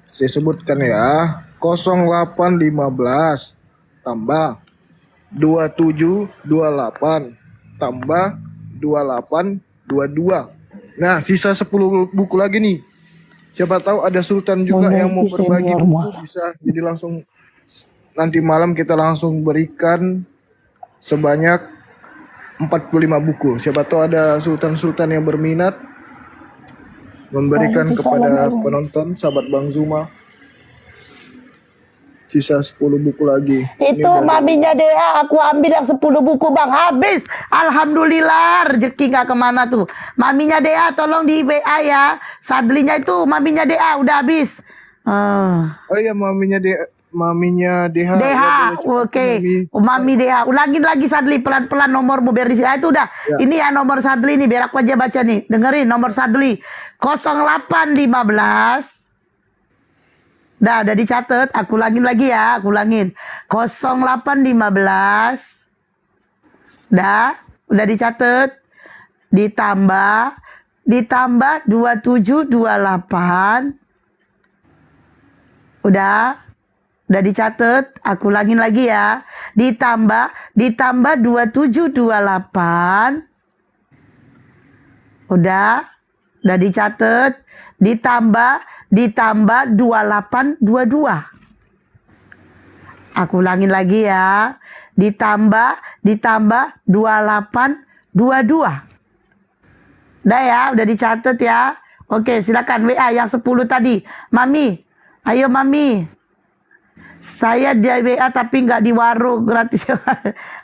Saya sebutkan ya, 0815 tambah 2728 tambah 2822. Nah, sisa 10 buku lagi nih. Siapa tahu ada Sultan juga yang mau berbagi buku, bisa. Jadi langsung nanti malam kita langsung berikan sebanyak 45 buku. Siapa tahu ada Sultan-Sultan yang berminat. memberikan Waalaikumsalam kepada warahmatullahi. penonton sahabat Bang Zuma sisa 10 buku lagi. Ini Itu udah maminya Dea, aku ambil yang 10 buku bang, habis. Alhamdulillah, rezeki gak kemana tuh. Maminya Dea tolong di WA ya. Sadlinya itu maminya Dea udah habis. Oh iya, maminya Deha. Ya, Deha, boleh coba oke. Mami. Mami Deha, ulangin lagi Sadli pelan-pelan nomormu biar di sini. Itu udah. Ya. Ini ya nomor Sadli nih, biar aku aja baca nih. Dengerin nomor Sadli 0815. Udah dicatat. Aku ulangin lagi ya, aku ulangin. 0815. Udah dicatat. Ditambah 2728. Udah dicatat, aku ulangin lagi ya. Ditambah 2728. Udah dicatat. Ditambah 2822. Aku ulangin lagi ya. Ditambah 2822. Udah ya, udah dicatat ya. Oke, silakan WA yang 10 tadi. Mami, ayo Mami. Saya di WA tapi nggak di warung gratis.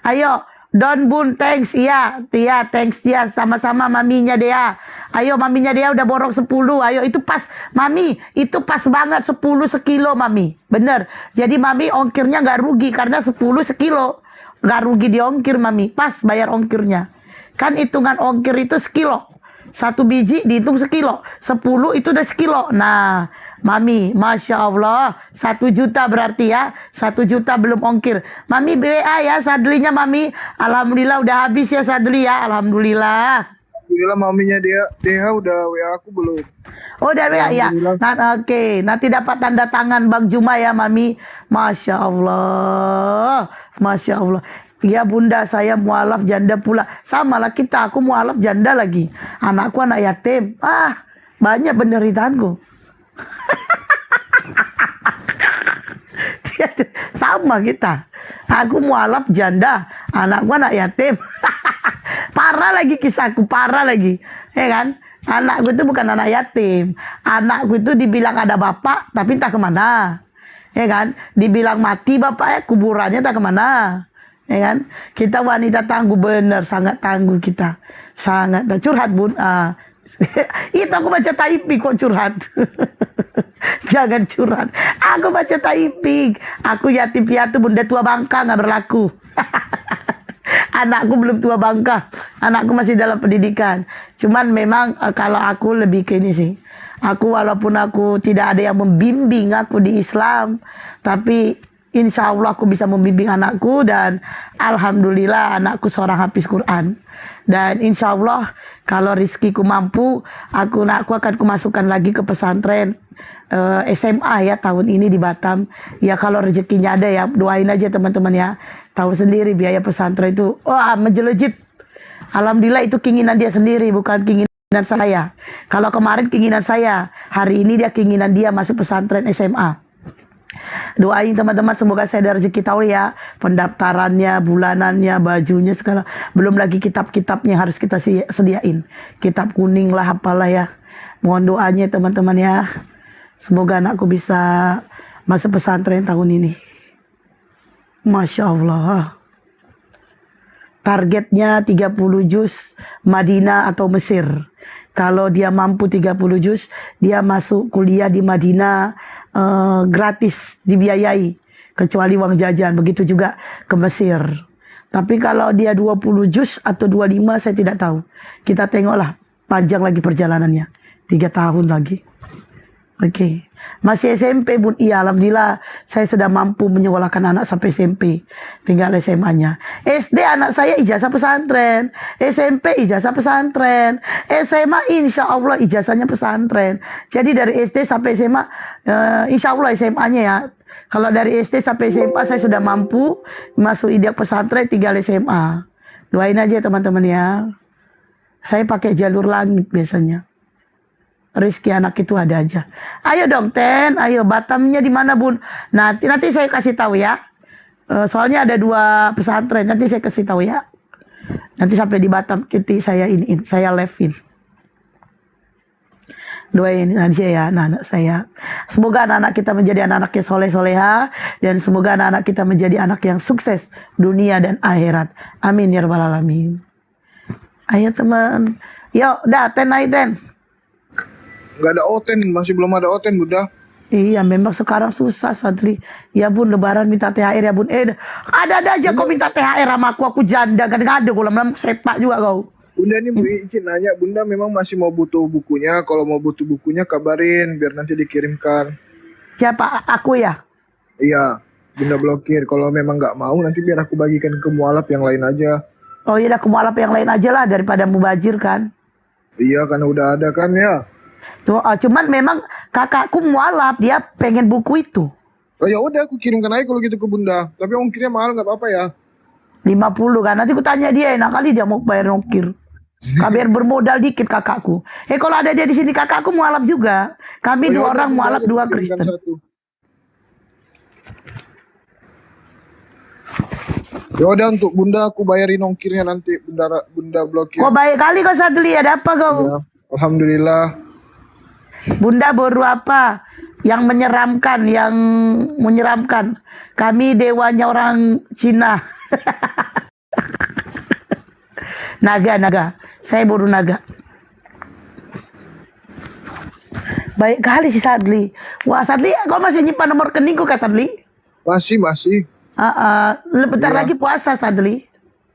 Ayo, Don Bun, thanks. Iya, Tia, thanks Tia. Sama-sama maminya Dea. Ayo, maminya Dea udah borong 10. Ayo, itu pas. Mami, itu pas banget 10 sekilo, Mami. Bener. Jadi Mami ongkirnya nggak rugi karena 10 sekilo. Nggak rugi di ongkir, Mami. Pas bayar ongkirnya. Kan hitungan ongkir itu sekilo. 1 biji dihitung sekilo. 10 itu udah sekilo. Nah, Mami, Masya Allah. 1 juta berarti ya. 1 juta belum ongkir. Mami WA ya Sadlinya Mami. Alhamdulillah udah habis ya Sadli ya. Alhamdulillah. Alhamdulillah maminya Deha udah WA aku belum. Oh udah WA ya. Alhamdulillah. Oke. Nanti dapat tanda tangan Bang Juma ya Mami. Masya Allah. Masya Allah. Ya bunda, saya mualaf janda pula. Sama lah kita, aku mualaf janda lagi. Anakku anak yatim. Banyak penderitaanku. Sama kita. Aku mualaf janda, anakku anak yatim. Parah lagi kisahku, parah lagi. Ya kan? Anakku itu bukan anak yatim. Anakku itu dibilang ada bapak, tapi entah kemana. Ya kan? Dibilang mati bapaknya, kuburannya entah kemana. Ya kan? Kita wanita tangguh, bener, sangat tangguh kita. Sangat. Curhat bun. Itu aku baca Taiping kok curhat. Jangan curhat. Aku baca Taiping. Aku yatim piatu bunda tua bangka nggak berlaku. Anakku belum tua bangka. Anakku masih dalam pendidikan. Cuman memang kalau aku lebih ke ini sih. Aku walaupun aku tidak ada yang membimbing aku di Islam, tapi insya Allah aku bisa membimbing anakku dan alhamdulillah anakku seorang hafiz Quran. Dan insya Allah kalau rizkiku mampu, anakku akan kumasukkan lagi ke pesantren SMA ya tahun ini di Batam. Ya kalau rezekinya ada ya, doain aja teman-teman ya. Tahu sendiri biaya pesantren itu, menjelejit. Alhamdulillah itu keinginan dia sendiri, bukan keinginan saya. Kalau kemarin keinginan saya, hari ini dia keinginan dia masuk pesantren SMA. Doain teman-teman semoga saya ada rezeki tahu ya, pendaftarannya, bulanannya, bajunya segala. Belum lagi kitab-kitabnya harus kita sediain. Kitab kuning lah apalah ya. Mohon doanya teman-teman ya. Semoga anakku bisa masuk pesantren tahun ini. Masya Allah. Targetnya 30 juz Madinah atau Mesir. Kalau dia mampu 30 juz, dia masuk kuliah di Madinah gratis, dibiayai. Kecuali uang jajan, begitu juga ke Mesir. Tapi kalau dia 20 juz atau 25, saya tidak tahu. Kita tengoklah, panjang lagi perjalanannya. 3 tahun lagi. Oke. Masih SMP bun, iya alhamdulillah saya sudah mampu menyekolahkan anak sampai SMP, tinggal SMA-nya. SD anak saya ijazah pesantren, SMP ijazah pesantren, SMA insya Allah ijazahnya pesantren. Jadi dari SD sampai SMA insya Allah SMA-nya ya. Kalau dari SD sampai SMA saya sudah mampu masuk ide pesantren, tinggal SMA. Doain aja teman-teman ya. Saya pakai jalur langit biasanya. Rizki anak itu ada aja. Ayo dong Ten, ayo Batamnya di mana bun? Nanti saya kasih tahu ya. Soalnya ada 2 pesantren, nanti saya kasih tahu ya. Nanti sampai di Batam, saya live-in. Doain aja ya anak-anak saya. Semoga anak-anak kita menjadi anak-anak yang soleh-soleha. Dan semoga anak-anak kita menjadi anak yang sukses dunia dan akhirat. Amin ya rabbal alamin. Ayo teman. Yuk, dah, naik ten. Nggak ada oten, masih belum ada oten Bunda. Iya, memang sekarang susah Sadli. Ya bun, lebaran minta THR ya bun. Ada aja kau minta THR sama aku janda. Kadang ada kau lama-lama sepak juga kau. Bunda ini Bu Icin nanya, Bunda memang masih mau butuh bukunya? Kalau mau butuh bukunya kabarin, biar nanti dikirimkan. Siapa? Aku ya? Iya, Bunda blokir. Kalau memang nggak mau, nanti biar aku bagikan ke mualaf yang lain aja. Oh iya, aku mualaf yang lain aja lah daripada mubazir kan. Iya, karena udah ada kan ya. Cuman memang kakakku mualaf, dia pengen buku itu. Oh ya udah, aku kirimkan aja kalau gitu ke Bunda. Tapi ongkirnya mahal nggak apa-apa ya. 50 kan. Nanti aku tanya dia, enak kali dia mau bayar ongkir. Biar bermodal dikit kakakku. Kalau ada dia di sini kakakku mualaf juga. Kami Oh, ya dua udah, orang Bunda mualaf, aja dua kirimkan Kristen. satu. Ya udah, untuk Bunda aku bayarin ongkirnya nanti. Bunda blokir. Kok baik kali kau Sadli, ada apa kau? Ya, alhamdulillah. Bunda baru apa? Yang menyeramkan. Kami dewanya orang Cina. Naga. Saya baru naga. Baik kali si Sadli. Wah Sadli, kau masih nyimpan nomor rekeningku kah Sadli? Masih. Bentar Iya. lagi puasa Sadli.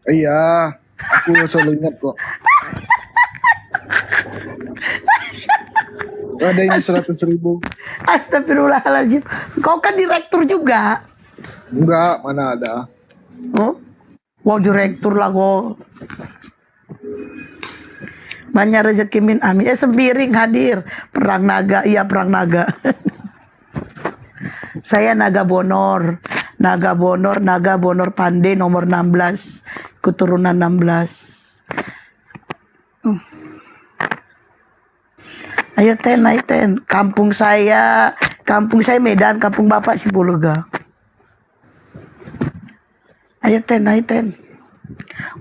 Iya, aku selalu ingat kok. Ada ini 100.000. Astagfirullahaladzim. Kau kan direktur juga. Enggak, mana ada. Oh, wow direktur lah kok. Banyak rezeki min amin. Sembiring hadir. Perang naga, iya perang naga. Saya naga bonor. Naga bonor pandai nomor 16. Keturunan 16. Ayo naik ten. Kampung saya Medan, kampung Bapak Sibolga. Ayo naik ten.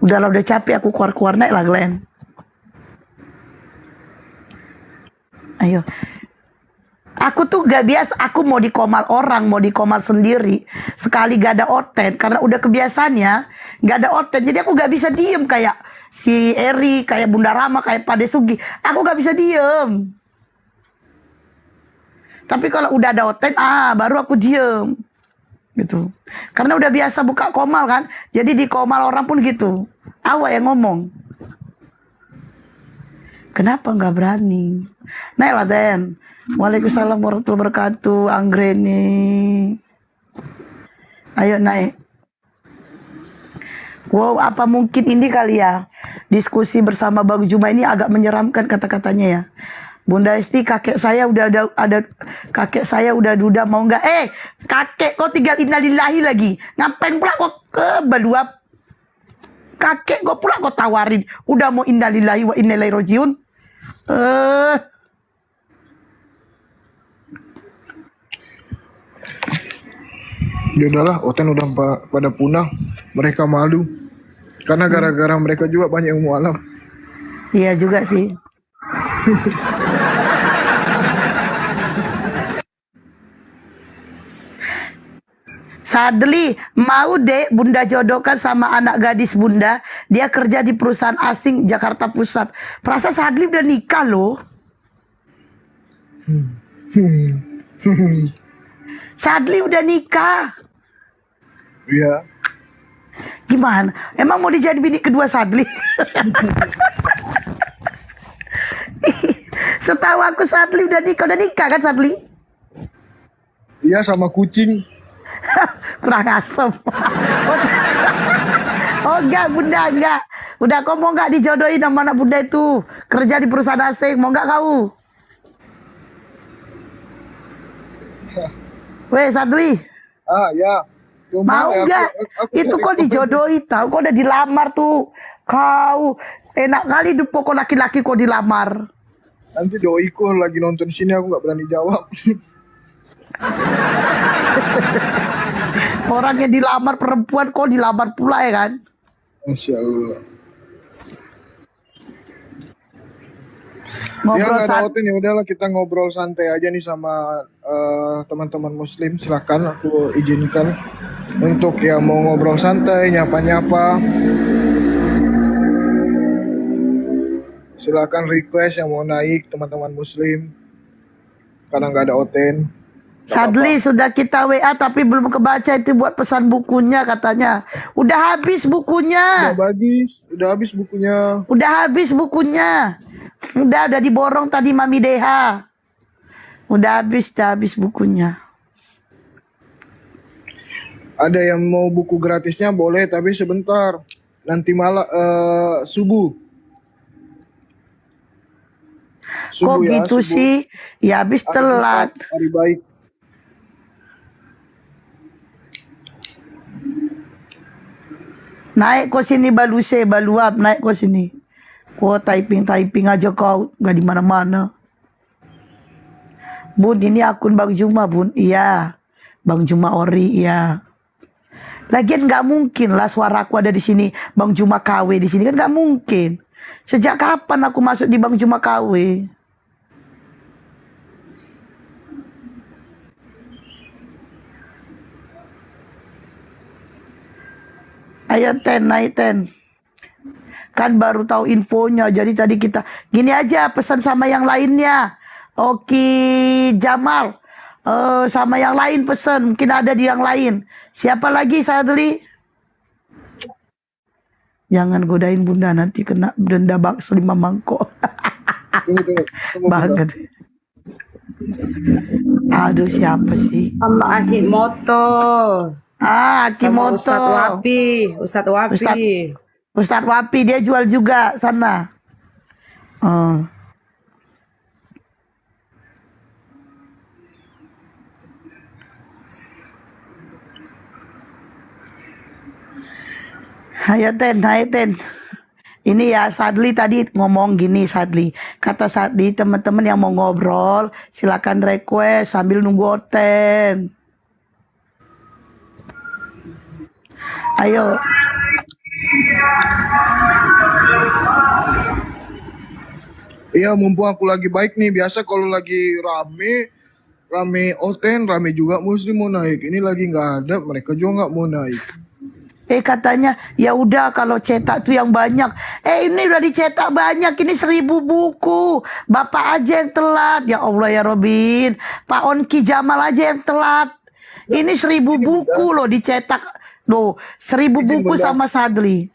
Udah capek aku keluar naik lah Glenn. Ayo. Aku tuh gak biasa, aku mau dikomal orang, mau dikomal sendiri. Sekali gak ada oten, karena udah kebiasaannya gak ada oten. Jadi aku gak bisa diem kayak si Eri, kayak Bunda Rama, kayak Pak Desugi. Aku gak bisa diem. Tapi kalau udah ada oten, baru aku diem. Gitu. Karena udah biasa buka komal kan. Jadi di komal orang pun gitu. Awak yang ngomong. Kenapa nggak berani? Naiklah Den. Waalaikumsalam warahmatullahi wabarakatuh. Anggreni. Ayo naik. Wow, apa mungkin ini kali ya? Diskusi bersama Bang Juma ini agak menyeramkan kata-katanya ya. Bunda Esti, kakek saya udah ada kakek saya udah duda mau nggak? Kakek kok tinggal innalillahi lagi. Ngapain pula kok berdua? Kakek kok pula kok tawarin. Udah mau innalillahi wa inna ilaihi rajiun. Ya udahlah, oten udah pada punah. Mereka malu. Karena gara-gara mereka juga banyak yang mualaf. Iya juga sih. Sadli, mau deh Bunda jodohkan sama anak gadis Bunda. Dia kerja di perusahaan asing Jakarta Pusat. Perasa Sadli udah nikah loh. Sadli udah nikah. Iya. Gimana? Emang mau dijadi bini kedua Sadli? Setahu aku Sadli udah nikah kan Sadli? Iya, sama kucing. Kurang asem. Oh enggak Bunda, enggak. Udah kau mau enggak dijodohin sama anak Bunda itu? Kerja di perusahaan asing, mau enggak kau? Weh Sadli, Ya. mau enggak? Itu kok dijodohin tahu, kok udah dilamar tuh. Kau enak kali hidup kok laki-laki kok dilamar. Nanti doiku lagi nonton sini, aku nggak berani jawab. Orang yang dilamar perempuan kok dilamar pula ya kan? Masya Allah. Ya Ngobrol nggak ada santai. OT nih, udahlah kita ngobrol santai aja nih sama teman-teman muslim. Silakan aku izinkan untuk yang mau ngobrol santai, nyapa-nyapa. Silakan request yang mau naik teman-teman muslim. Karena nggak ada OTN. Nggak Sadli apa-apa. sudah kita WA tapi belum kebaca itu buat pesan bukunya katanya. Udah habis bukunya. Udah habis bukunya. Udah habis bukunya. Udah diborong tadi Mami Deha. Udah habis bukunya. Ada yang mau buku gratisnya boleh, tapi sebentar. Nanti malah subuh. Kok Subuh ya, gitu subuh. sih? Ya habis Hari telat. Jumat, hari baik. Naik kau sini baluse, baluap, naik kau sini. Kau typing aja kau, nggak di mana-mana. Bun, ini akun Bang Juma, Bun. Iya. Bang Juma Ori, iya. Lagian nggak mungkin lah suaraku ada di sini, Bang Juma KW di sini kan nggak mungkin. Sejak kapan aku masuk di Bang Juma KW? Ayo naik kan baru tahu infonya, jadi tadi kita gini aja pesan sama yang lainnya. Oke Jamal, sama yang lain pesan, mungkin ada di yang lain. Siapa lagi Sadli? Jangan godain bunda, nanti kena denda bakso 5 mangkok. Tunggu, Bunda. Banget. Aduh siapa sih? Sama Aki Moto. Aki Sama Moto. Ustadz Wapi. Ustadz Wapi. Ustadz Wapi dia jual juga sana. Ayo Ten. Ini ya Sadli tadi ngomong gini Sadli. Kata Sadli teman-teman yang mau ngobrol silakan request sambil nunggu Oten. Ayo. Iya, mumpung aku lagi baik nih. Biasa kalau lagi rame OTN, rame juga muslim mau naik. Ini lagi nggak ada, mereka juga nggak mau naik. Katanya ya udah kalau cetak tuh yang banyak. Ini udah dicetak banyak, ini 1000 buku. Bapak aja yang telat. Ya Allah ya Robin. Pak Onki Jamal aja yang telat. Ini 1000 buku loh dicetak. Loh, 1000 Izin, buku Bunda. sama Sadli.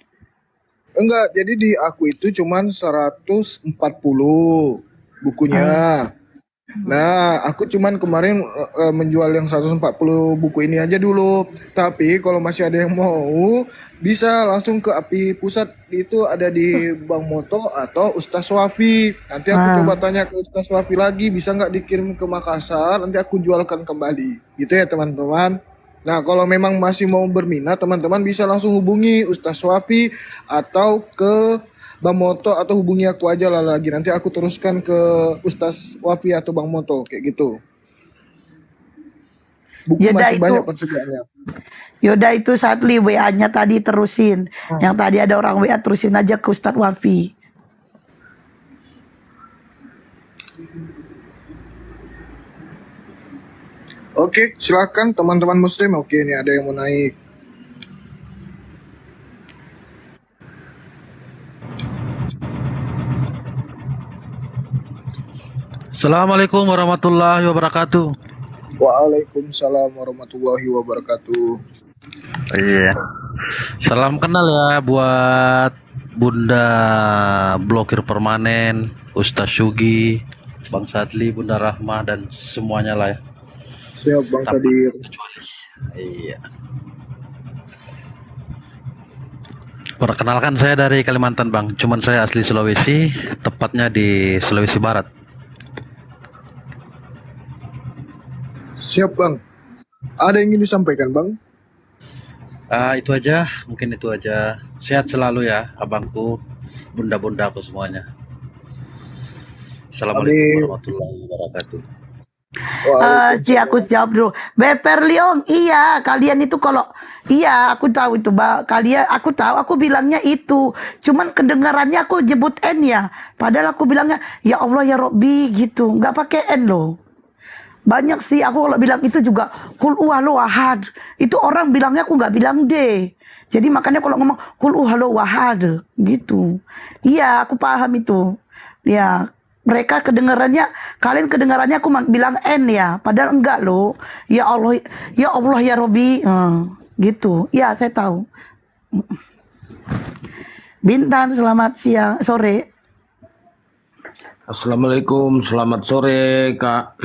Enggak, jadi di aku itu cuman 140 bukunya. Nah, aku cuman kemarin menjual yang 140 buku ini aja dulu. Tapi kalau masih ada yang mau, bisa langsung ke API Pusat, itu ada di Bang Moto atau Ustaz Wafi. Nanti aku coba tanya ke Ustaz Wafi lagi, bisa nggak dikirim ke Makassar, nanti aku jualkan kembali. Gitu ya teman-teman. Nah, kalau memang masih mau berminat, teman-teman bisa langsung hubungi Ustaz Wafi atau ke Bang Moto, atau hubungi aku aja lah lagi. Nanti aku teruskan ke Ustaz Wafi atau Bang Moto, kayak gitu. Buku Yaudah, masih itu. banyak persediaannya. Yaudah itu Sadli WA-nya tadi terusin. Yang tadi ada orang WA terusin aja ke Ustadz Wafi. Oke, silakan teman-teman muslim. Oke, ini ada yang mau naik. Assalamualaikum warahmatullahi wabarakatuh. Waalaikumsalam warahmatullahi wabarakatuh. Iya. Salam kenal ya buat Bunda Blokir Permanen, Ustaz Syugi, Bang Sadli, Bunda Rahma, dan semuanya lah ya. Siap Bang Kadir. Iya. Perkenalkan saya dari Kalimantan Bang, cuman saya asli Sulawesi, tepatnya di Sulawesi Barat. Siap Bang. Ada yang ingin disampaikan Bang? Itu aja, mungkin itu aja. Sehat selalu ya, abangku, bunda-bundaku semuanya. Assalamualaikum Amin. warahmatullahi wabarakatuh. Ci aku jawab dulu. Beperliong, iya kalian itu kalau iya aku tahu itu kalian aku tahu aku bilangnya itu. Cuman kedengarannya aku nyebut N ya. Padahal aku bilangnya ya Allah ya Robbi gitu. Nggak pakai N loh. Banyak sih aku kalau bilang itu juga kul huwalu ahad. Itu orang bilangnya aku nggak bilang D. Jadi makanya kalau ngomong kul huwalu ahad gitu. Iya aku paham itu. Ya mereka kedengarannya, kalian kedengarannya aku bilang N ya, padahal enggak loh. Ya Allah ya Robbi, gitu. Ya saya tahu. Bintan, selamat siang, sore. Assalamualaikum, selamat sore Kak.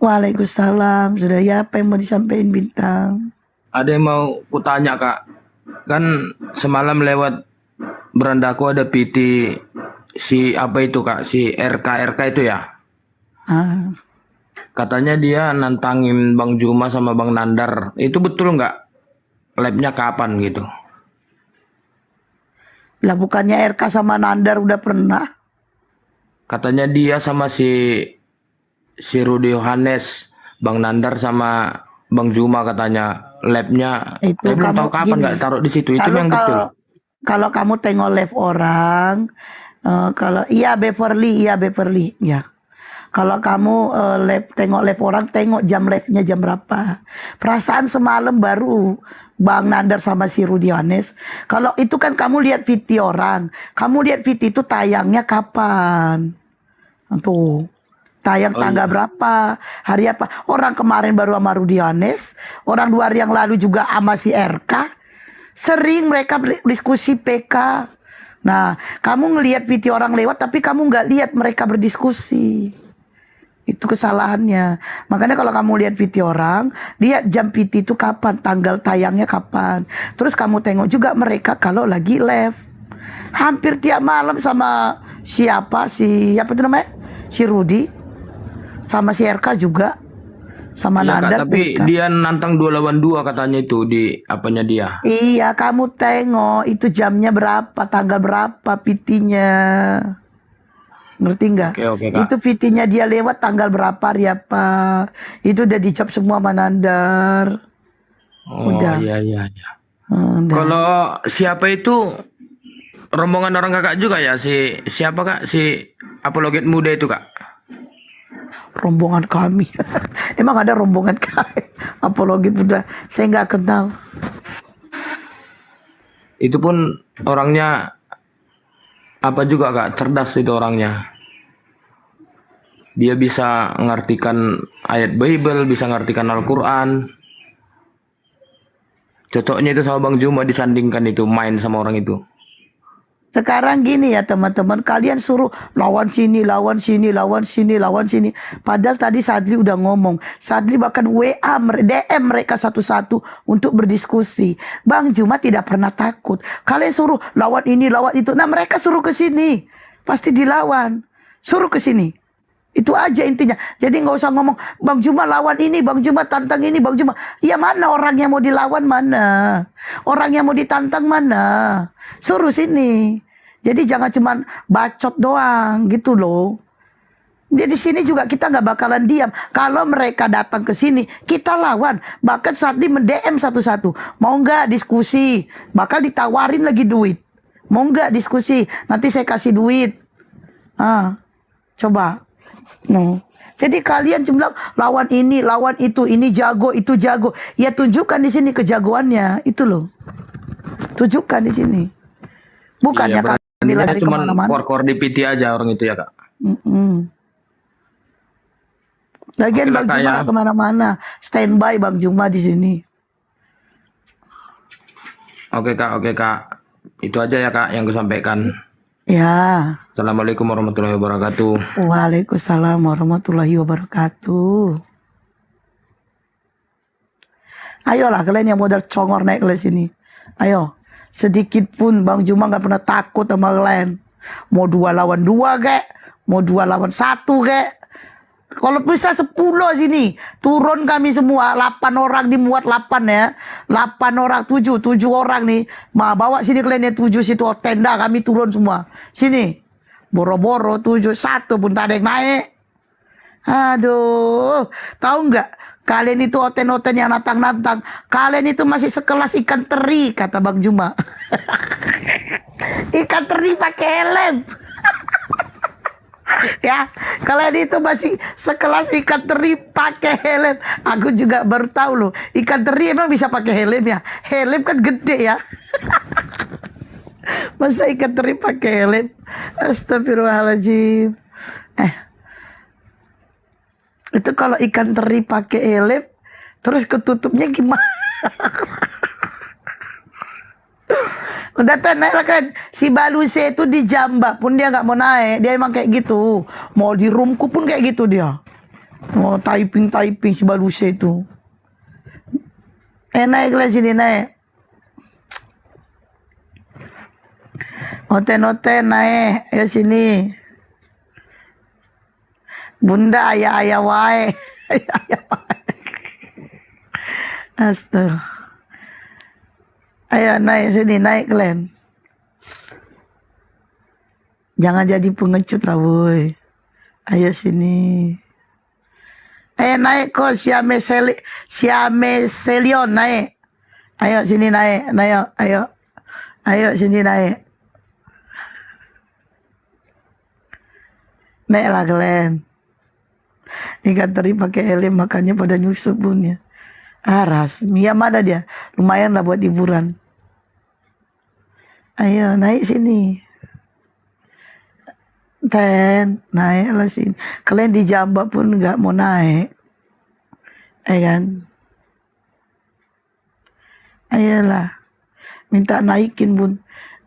Waalaikumsalam. Sudah ya apa yang mau disampaikan Bintang? Ada yang mau kutanya Kak. Kan semalam lewat berandaku ada PT si apa itu Kak, si RK itu ya. Katanya dia nantangin Bang Juma sama Bang Nandar. Itu betul nggak? Labnya kapan gitu? Lah bukannya RK sama Nandar udah pernah? Katanya dia sama si Rudi Yohanes, Bang Nandar sama Bang Juma katanya labnya. Itu Saya belum tahu kamu kapan gini, nggak taruh di situ. Itu kalau yang betul. kalau kamu tengok live orang, kalau iya Beverly ya. Kalau kamu tengok live orang, tengok jam live-nya jam berapa. Perasaan semalam baru Bang Nandar sama si Rudi Yohanes. Kalau itu kan kamu lihat VT orang. Kamu lihat VT itu tayangnya kapan? Tuh. Tayang tanggal berapa? Hari apa? Orang kemarin baru sama Rudi Yohanes. Orang 2 hari yang lalu juga sama si RK. Sering mereka diskusi PK. Nah, kamu ngelihat video orang lewat, tapi kamu nggak lihat mereka berdiskusi. Itu kesalahannya. Makanya kalau kamu lihat video orang, lihat jam PT itu kapan, tanggal tayangnya kapan. Terus kamu tengok juga mereka kalau lagi live. Hampir tiap malam sama siapa itu namanya? Si Rudi. Sama si RK juga. Sama Iya Kak, Nandar tapi PK. dia nantang 2 lawan 2 katanya itu di apanya dia. Iya, kamu tengok itu jamnya berapa, tanggal berapa PT-nya. Ngerti nggak? Oke Kak. Itu PT-nya dia lewat tanggal berapa, hari apa. Itu udah dijawab semua sama Nandar. Oh Udah. iya. Udah. Kalau siapa itu rombongan orang Kakak juga ya, siapa Kak? Si apologet muda itu Kak. Rombongan kami. Emang ada rombongan kami? Apologi udah saya nggak kenal. Itu pun orangnya apa juga Kak, cerdas itu orangnya. Dia bisa mengartikan ayat Bible, bisa mengartikan Al-Quran. Cocoknya itu sama Bang Juma disandingkan itu, main sama orang itu. Sekarang gini ya teman-teman, kalian suruh lawan sini. Padahal tadi Sadli udah ngomong. Sadli bahkan WA, DM mereka satu-satu untuk berdiskusi. Bang Juma tidak pernah takut. Kalian suruh lawan ini, lawan itu. Nah mereka suruh ke sini. Pasti dilawan. Suruh ke sini. Itu aja intinya. Jadi nggak usah ngomong Bang Juma lawan ini, Bang Juma tantang ini, Bang Juma. Ya mana orang yang mau dilawan mana? Orang yang mau ditantang mana? Suruh sini. Jadi jangan cuman bacot doang gitu loh. Jadi di sini juga kita nggak bakalan diam. Kalau mereka datang ke sini, kita lawan. Bahkan saat ini mendm satu-satu. Mau nggak diskusi? Bakal ditawarin lagi duit. Mau nggak diskusi? Nanti saya kasih duit. Coba. No. Jadi kalian cuma lawan ini, lawan itu jago, itu jago. Ya tunjukkan di sini kejagoannya, itu loh. Tunjukkan di sini. Bukannya Iya, kami lari cuma kemana-mana. kor-kor di PT aja orang itu ya Kak. Lagian Oke lah, Bang Kak, Juma ya. nggak kemana-mana. Standby Bang Juma di sini. Oke Kak. Itu aja ya Kak yang gue sampaikan. Ya. Assalamualaikum warahmatullahi wabarakatuh. Waalaikumsalam warahmatullahi wabarakatuh. Ayolah kalian yang modal congor naik ke sini. Ayo. Sedikit pun Bang Juma nggak pernah takut sama kalian. Mau 2 lawan 2 kek. Mau 2 lawan 1 kek. Kalau bisa 10 sini. Turun kami semua. 8 orang dimuat 8 ya. 8 orang 7 orang nih. Bawa sini kalian yang 7 situ. Tenda kami turun semua. Sini. Boro-boro 71 pun tak ada yang naik. Aduh, tahu nggak? Kalian itu oten-oten yang nantang-nantang. Kalian itu masih sekelas ikan teri, kata Bang Juma. Ikan teri pakai helm. Ya, kalian itu masih sekelas ikan teri pakai helm. Aku juga baru tahu loh, ikan teri emang bisa pakai helm ya. Helm kan gede ya. Masa ikan teri pakai helm? Astagfirullahaladzim. Itu kalau ikan teri pakai helm, terus ketutupnya gimana? Udah naik lah kan. Si Baluse itu di Jambak pun dia nggak mau naik. Dia emang kayak gitu. Mau di roomku pun kayak gitu dia. Mau typing si Baluse itu. Naik lah sini naik. Oten naik. Ayo sini. Bunda ayah wae. Ayah wae. Astaga. Ayo naik sini, naik kalian. Jangan jadi pengecut lah woi. Ayo sini. Ayo naik kok Siame Selion naik. Ayo sini naik, ayo. Ayo sini naik. Naiklah kalian. Ikan teri pakai helm makanya pada nyusup pun ya. Rasmi ya mana dia? Lumayan lah buat hiburan. Ayo naik sini. Naiklah sini. Kalian di Jambak pun nggak mau naik. Kan? Ayolah. Minta naikin bun.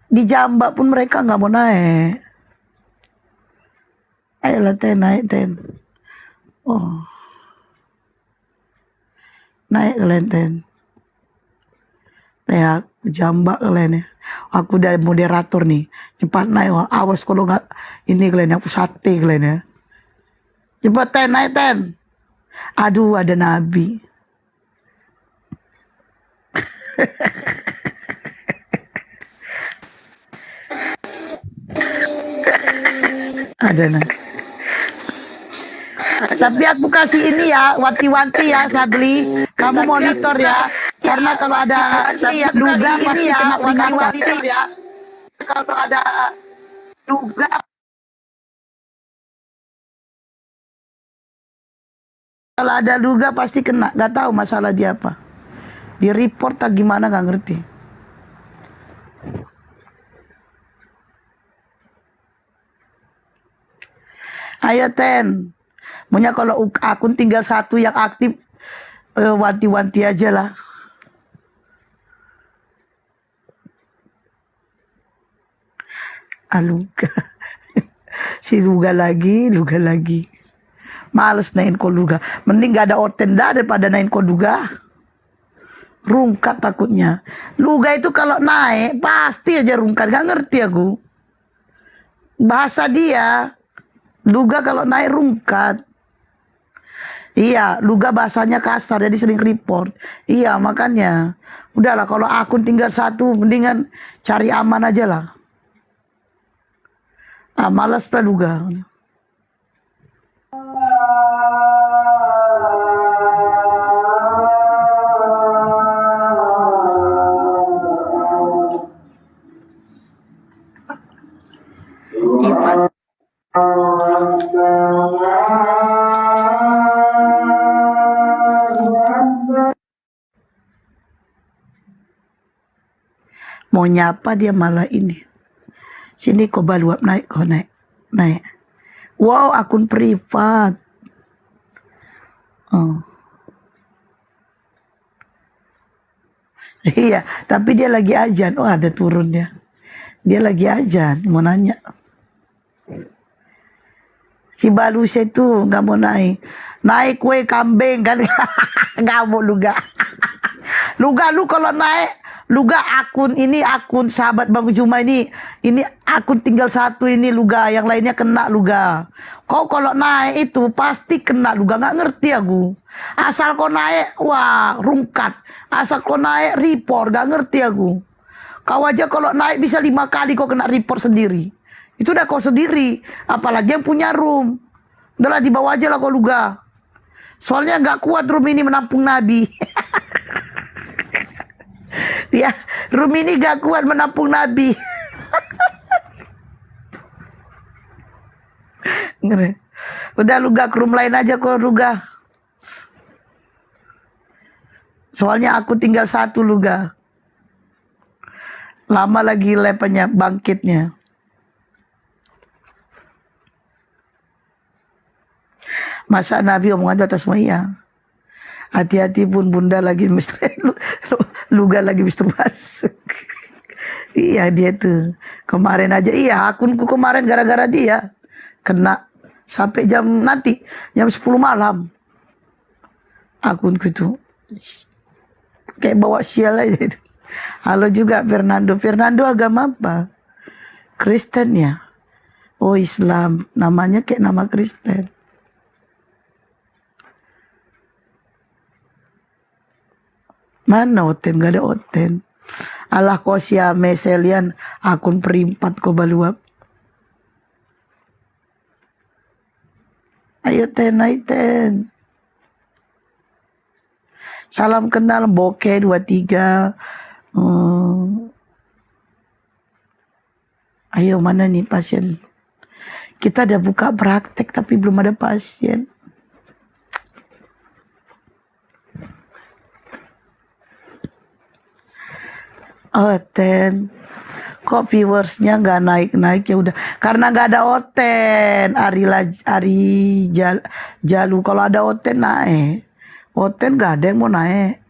Di Jambak pun mereka nggak mau naik. Ayolah naik. Oh. Naik kalian ya, Jambak kalian ya. Aku udah moderator nih. Cepat naik. Awas kalau nggak ini kalian aku sate kalian ya. Cepat naik Aduh ada Nabi. Ada Nabi. Tapi aku kasih ini ya, wanti-wanti ya Sadli, kamu monitor ya, karena kalau ada duga ini ya, wanti-wanti ya, kalau ada duga, pasti kena, nggak tahu masalah dia apa, di report tak gimana nggak ngerti. Ayo Maunya kalau akun tinggal satu yang aktif, wanti-wanti aja lah. Luga. Si Luga lagi. Males naik kok Luga. Mending gak ada oten dah daripada naik kok Luga. Rungkat takutnya. Luga itu kalau naik pasti aja rungkat. Gak ngerti aku. Bahasa dia. Luga kalau naik rungkat. Iya, Luga bahasanya kasar, jadi sering report. Iya, makanya. Udahlah, kalau akun tinggal satu, mendingan cari aman aja lah. Malas lah Luga. Ivan. Mau nyapa dia malah ini. Sini kok baluap naik. Wow, akun privat. Oh. Iya, tapi dia lagi ajan. Oh, ada turunnya. Dia lagi ajan, mau nanya. Si Balus itu nggak mau naik. Naik kue kambing kan. Nggak mau Luga. Luga lu kalau naik, Luga akun ini akun sahabat Bang Juma ini akun tinggal satu ini Luga, yang lainnya kena Luga. Kau kalau naik itu pasti kena Luga, nggak ngerti aku. Asal kau naik, wah rungkat. Asal kau naik report, nggak ngerti aku. Kau aja kalau naik bisa 5 kali kau kena report sendiri. Itu udah kau sendiri. Apalagi yang punya room. Udahlah dibawa aja lah kau Luga. Soalnya nggak kuat room ini menampung Nabi. Ya, room ini gak kuat menampung Nabi. Udah Luga, ke room lain aja kok Luga. Soalnya aku tinggal satu Luga. Lama lagi lepanya bangkitnya. Masa Nabi omongan atas Maya. Hati-hati pun bunda lagi Luga lagi masturbasi. Iya dia tuh. Kemarin aja akunku kemarin gara-gara dia kena sampai jam 10 malam. Akunku tuh kayak bawa sial aja itu. Halo juga Fernando. Fernando agama apa? Kristen ya? Oh Islam. Namanya kayak nama Kristen. Mana Oten? Gak ada Oten. Alah kau siame selian akun perimpat kau baluap. Ayo Ten, naik Ten. Salam kenal Bokeh 23. Ayo mana nih pasien? Kita udah buka praktek tapi belum ada pasien. Oten, kok viewersnya nggak naik-naik ya udah karena nggak ada Oten. Jalu kalau ada Oten naik. Oten nggak ada yang mau naik,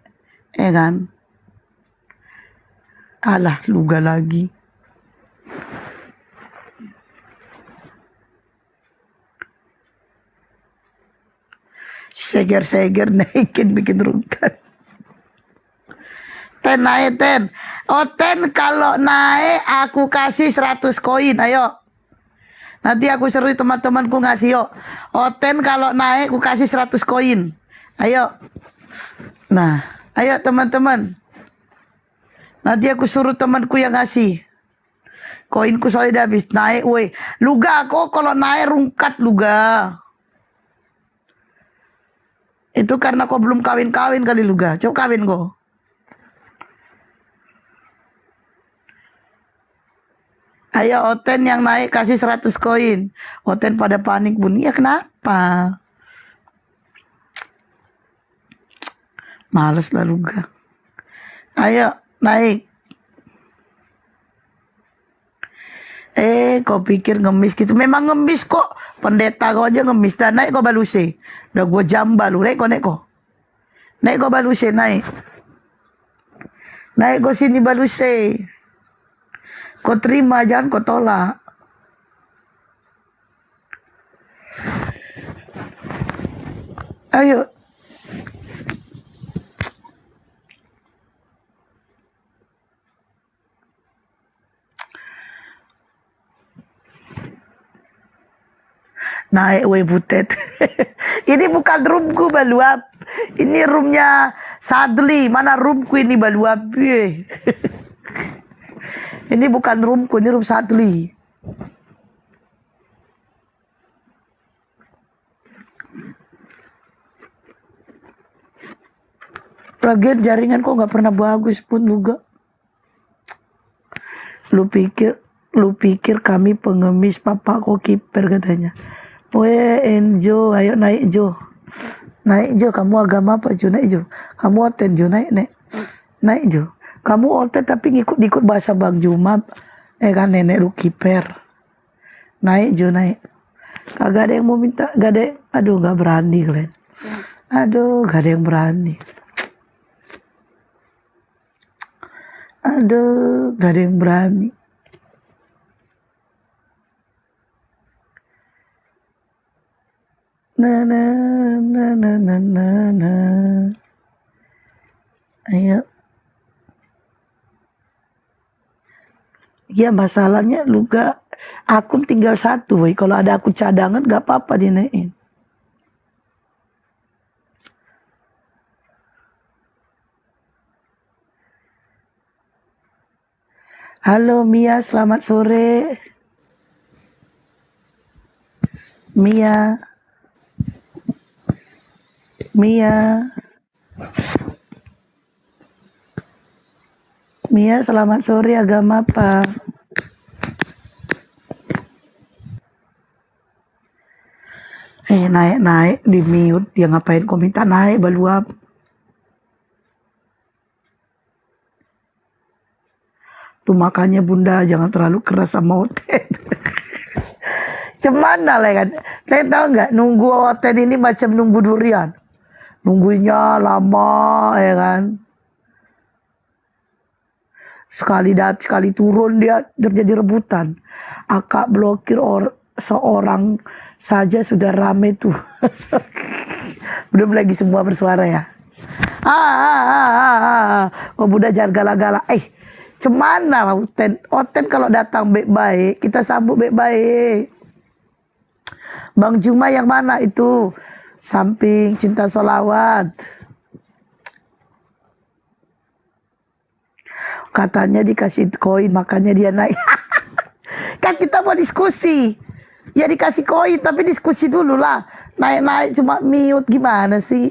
kan? Alah Luga lagi. Seger-seger naikin bikin rungkat. Ten naik Ten. Ten kalau naik aku kasih 100 koin. Ayo. Nanti aku seru teman-temanku ngasih yuk. Ten kalau naik aku kasih 100 koin. Ayo. Nah, ayo teman-teman. Nanti aku suruh temanku yang ngasih. Koinku soalnya udah habis. Naik woi. Luga kok kalau naik rungkat Luga. Itu karena kau belum kawin-kawin kali Luga. Coba kawin kau. Ayo Oten yang naik kasih 100 koin. Oten pada panik bun. Ya kenapa? Males lah Luga. Ayo naik. Kau pikir ngemis gitu. Memang ngemis kok. Pendeta kau aja ngemis. Dan naik kau baluse. Udah gua jambal lu. Naik kau. Naik kau baluse naik. Naik kau sini baluse. Kau terima, jangan kau tolak. Ayo. Naik weh butet. Ini bukan roomku baluap. Ini roomnya Sadli. Mana roomku ini baluap? Ini bukan roomku, ini room Sadli. Lagian jaringan kok nggak pernah bagus pun juga. Lu pikir kami pengemis, papa kok kiper katanya. Weh Enjo, ayo naik Jo. Naik Jo, kamu agama apa Jo? Naik Jo. Kamu Oten Jo, naik. Naik Jo. Kamu Oten tapi ngikut bahasa Bang Juma. Kan nenek lu kiper. Naik Jo, naik. Kagak ada yang mau minta, gak ada. Aduh, gak berani kalian. Aduh, gak ada yang berani. Aduh, gak ada yang berani. Na. Ayo. Ya masalahnya Luga akun tinggal satu, woy. Kalau ada akun cadangan gak apa-apa dinaikin. Halo Mia, selamat sore. Mia, Mia, Mia, selamat sore. Agama apa? Naik di mute. Dia ngapain komentar naik baluap. Tuh makanya bunda jangan terlalu keras sama Oten. Cemana lah kan. Saya tahu nggak, nunggu Oten ini macam nunggu durian. Nunggunya lama ya kan. Sekali sekali turun dia terjadi rebutan. Akak blokir seorang saja sudah rame tuh. Belum lagi semua bersuara ya. Oh Bunda jangan galak-galak. Cemana lah Oten kalau datang baik-baik, kita sambut baik-baik. Bang Juma yang mana itu? Samping Cinta Solawat. Katanya dikasih koin, makanya dia naik. Kan kita mau diskusi. Ya dikasih koin, tapi diskusi dulu lah. Naik-naik cuma mute, gimana sih?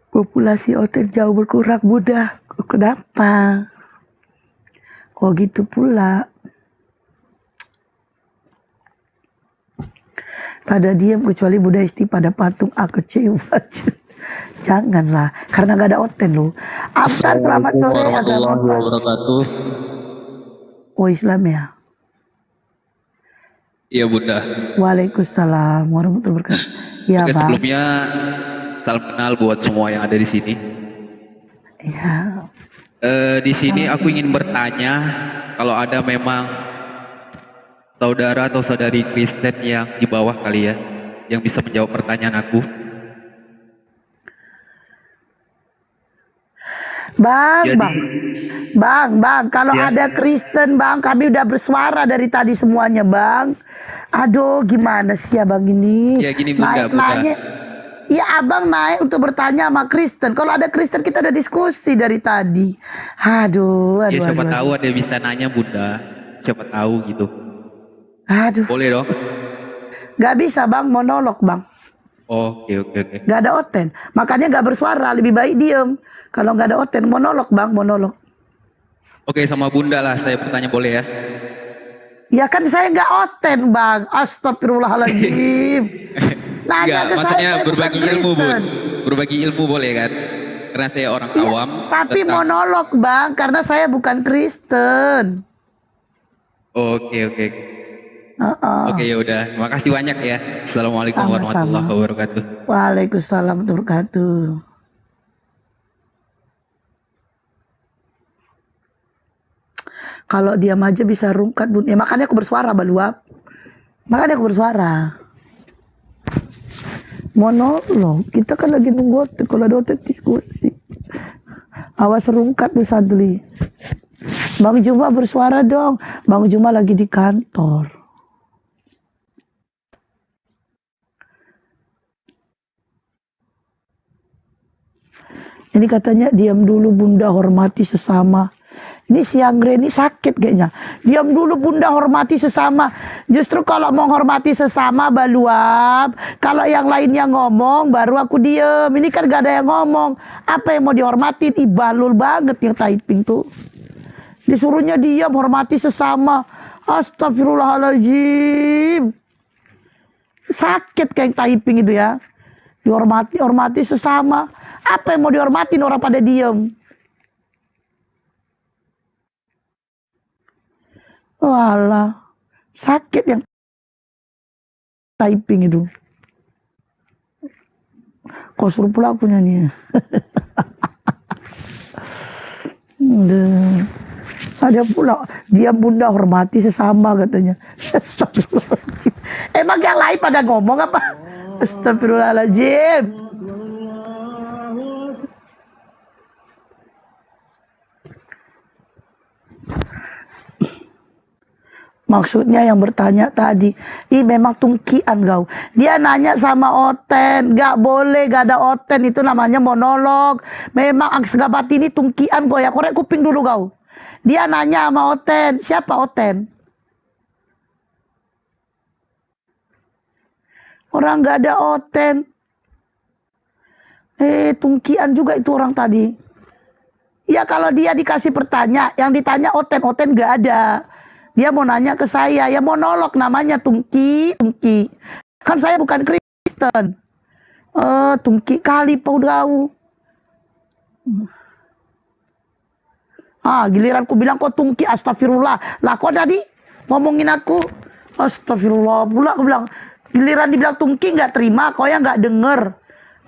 Populasi Oten jauh berkurang, Bunda. Kenapa? Kok gitu pula? Pada diam kecuali Bunda Isti pada patung aku kecewa. Janganlah, karena gak ada Oten loh. Abdan selamat sore. Warahmatullahi wabarakatuh. Oh Islam ya? Iya Bunda. Waalaikumsalam warahmatullahi wabarakatuh. Ya Oke, Bang. sebelumnya salam kenal buat semua yang ada di sini. Ya. Di sini aku ingin bertanya, kalau ada memang saudara atau saudari Kristen yang di bawah kali ya, yang bisa menjawab pertanyaan aku. Bang, kalau Ya. ada Kristen Bang, kami udah bersuara dari tadi semuanya Bang. Aduh, gimana sih Abang ini? Ya gini Bunda, Naik-naiknya. Ya Abang naik untuk bertanya sama Kristen. Kalau ada Kristen kita udah diskusi dari tadi. Aduh. Ya siapa tahu ada yang bisa nanya Bunda, siapa tahu gitu. Aduh. Boleh dong? Gak bisa Bang, monolog Bang. Oke. Gak ada Oten. Makanya gak bersuara, lebih baik diem. Kalau gak ada Oten, monolog Bang, monolog. Oke, sama Bunda lah saya bertanya, boleh ya? Ya kan saya gak Oten Bang. Astagfirullahaladzim. Enggak, maksudnya berbagi ilmu Bun. Berbagi ilmu boleh kan? Karena saya orang awam. Tapi monolog Bang, karena saya bukan Kristen. Oke. Oke ya udah, makasih banyak ya. Assalamualaikum Sama-sama. warahmatullahi wabarakatuh. Waalaikumsalam warahmatullahi wabarakatuh. Kalau diam aja bisa rungkat Bun. Ya makanya aku bersuara Baluap. Makanya aku bersuara. Monolog. Kita kan lagi nunggu Oten. Kalau ada Oten diskusi. Awas rungkat tuh Sadli. Bang Juma bersuara dong. Bang Juma lagi di kantor. Ini katanya diam dulu Bunda, hormati sesama. Ini si Anggreni sakit kayaknya. Diam dulu Bunda, hormati sesama. Justru kalau menghormati sesama Baluap, kalau yang lainnya ngomong baru aku diem. Ini kan gak ada yang ngomong. Apa yang mau dihormatin? Balul banget yang typing tuh. Disuruhnya diam, hormati sesama. Astagfirullahaladzim. Sakit kayak typing itu ya. Hormati sesama. Apa yang mau dihormatin orang pada diem? Walah, sakit yang typing itu. Kok suruh pula aku nyanyi. Ada pula, diam Bunda, hormati sesama katanya. Astagfirullahaladzim. Emang yang lain pada ngomong apa? Astagfirullahaladzim. Maksudnya yang bertanya tadi, ih memang tungkian kau. Dia nanya sama Oten, gak boleh, gak ada Oten, itu namanya monolog. Memang Aksgabat ini tungkian kau ya, korek kuping dulu kau. Dia nanya sama Oten, siapa Oten? Orang gak ada Oten. Tungkian juga itu orang tadi. Ya kalau dia dikasih pertanyaan, yang ditanya Oten, Oten gak ada. Dia mau nanya ke saya, ya monolog namanya tungki. Kan saya bukan Kristen. Tungki kali paudau. Giliran ku bilang kok tungki, astagfirullah. Lah kok tadi ngomongin aku, astagfirullah pula aku bilang. Giliran dibilang tungki nggak terima, kok ya nggak denger.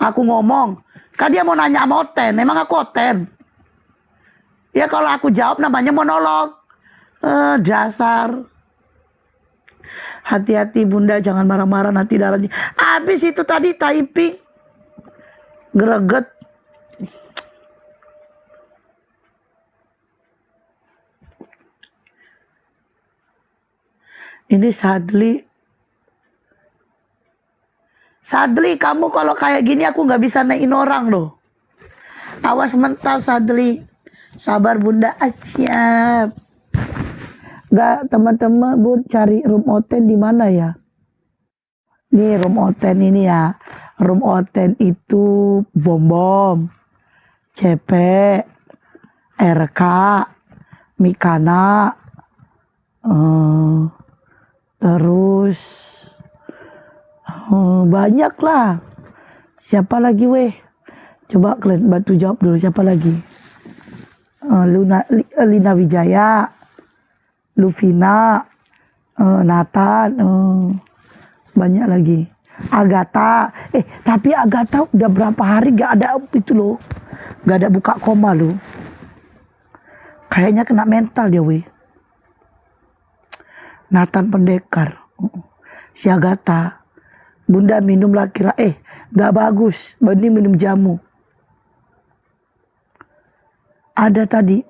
Aku ngomong, kan dia mau nanya sama Oten, emang aku Oten. Ya kalau aku jawab namanya monolog. Dasar. Hati-hati bunda, jangan marah-marah nanti darahnya. Habis itu tadi typing. Greget. Ini Sadli, kamu kalau kayak gini aku nggak bisa naikin orang loh. Awas mental Sadli. Sabar bunda, siap. Nggak, teman-teman, bu cari room Oten di mana ya? Nih room Oten ini ya. Room Oten itu Bom, CP, RK, Mikana, terus banyak lah. Siapa lagi weh? Coba kalian bantu jawab dulu, siapa lagi? Lina Wijaya, Luvina, Nathan, banyak lagi. Agatha, tapi Agatha udah berapa hari gak ada itu loh, gak ada buka koma loh. Kayaknya kena mental dia weh. Nathan Pendekar, si Agatha, bunda minumlah kira, gak bagus, ini minum jamu. Ada tadi,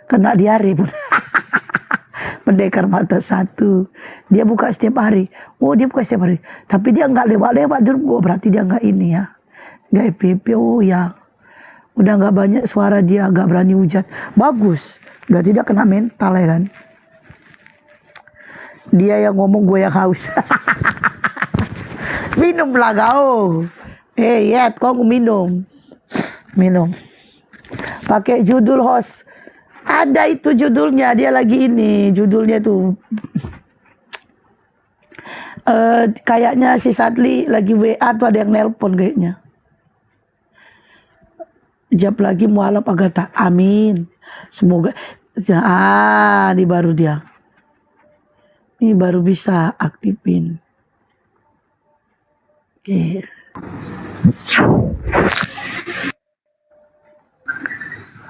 kena diare pun. Pendekar mata satu, dia buka setiap hari. Dia buka setiap hari, tapi dia nggak lewat-lewat dulu. Berarti dia nggak ini ya, nggak EPP. Ya, udah nggak banyak suara, dia nggak berani hujat. Bagus, berarti dia kena mental ya kan. Dia yang ngomong, gue yang haus. Minumlah kau. Kau minum. Pakai judul host. Ada itu judulnya, dia lagi ini. Judulnya tuh. Kayaknya si Sadli lagi WA tuh ada yang nelpon kayaknya. Jawab lagi mualaf Agatha. Amin. Semoga. Ini baru dia. Ini baru bisa aktifin. Oke.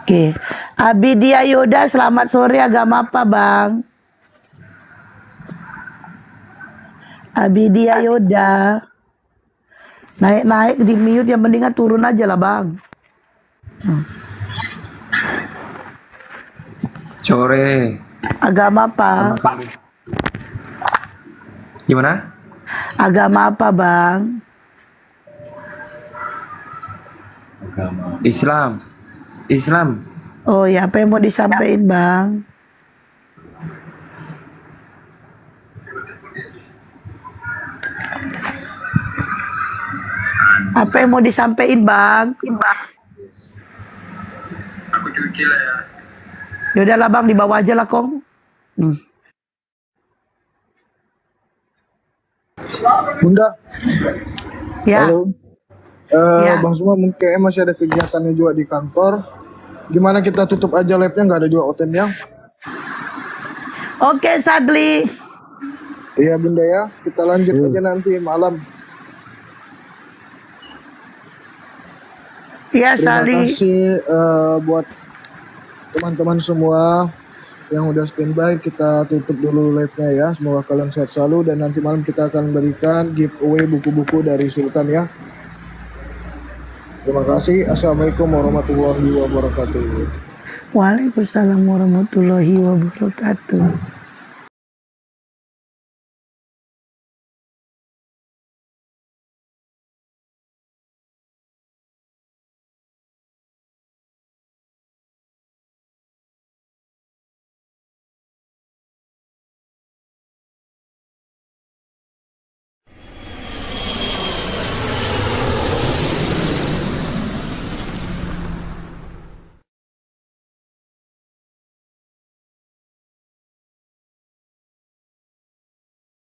Oke, Abidia Yoda, selamat sore. Agama apa bang? Abidia Yoda, naik di mute, yang mendingan turun aja lah bang. Sore. Agama apa? Gimana? Agama apa bang? Islam. Oh ya, apa yang mau disampaikan bang? Apa yang mau disampaikan bang? Aku cuci lah ya. Yaudahlah bang, dibawa aja lah kong. Bunda. Ya. Halo. Bang Suma mungkin masih ada kegiatannya juga di kantor. Gimana kita tutup aja live-nya, nggak ada juga Otennya? Oke Sadli. Iya Bunda ya, kita lanjut aja nanti malam. Iya Terima Sadli. kasih buat teman-teman semua yang udah standby. Kita tutup dulu live-nya ya. Semoga kalian sehat selalu, dan nanti malam kita akan berikan giveaway buku-buku dari Sultan ya. Terima kasih. Assalamualaikum warahmatullahi wabarakatuh. Waalaikumsalam warahmatullahi wabarakatuh.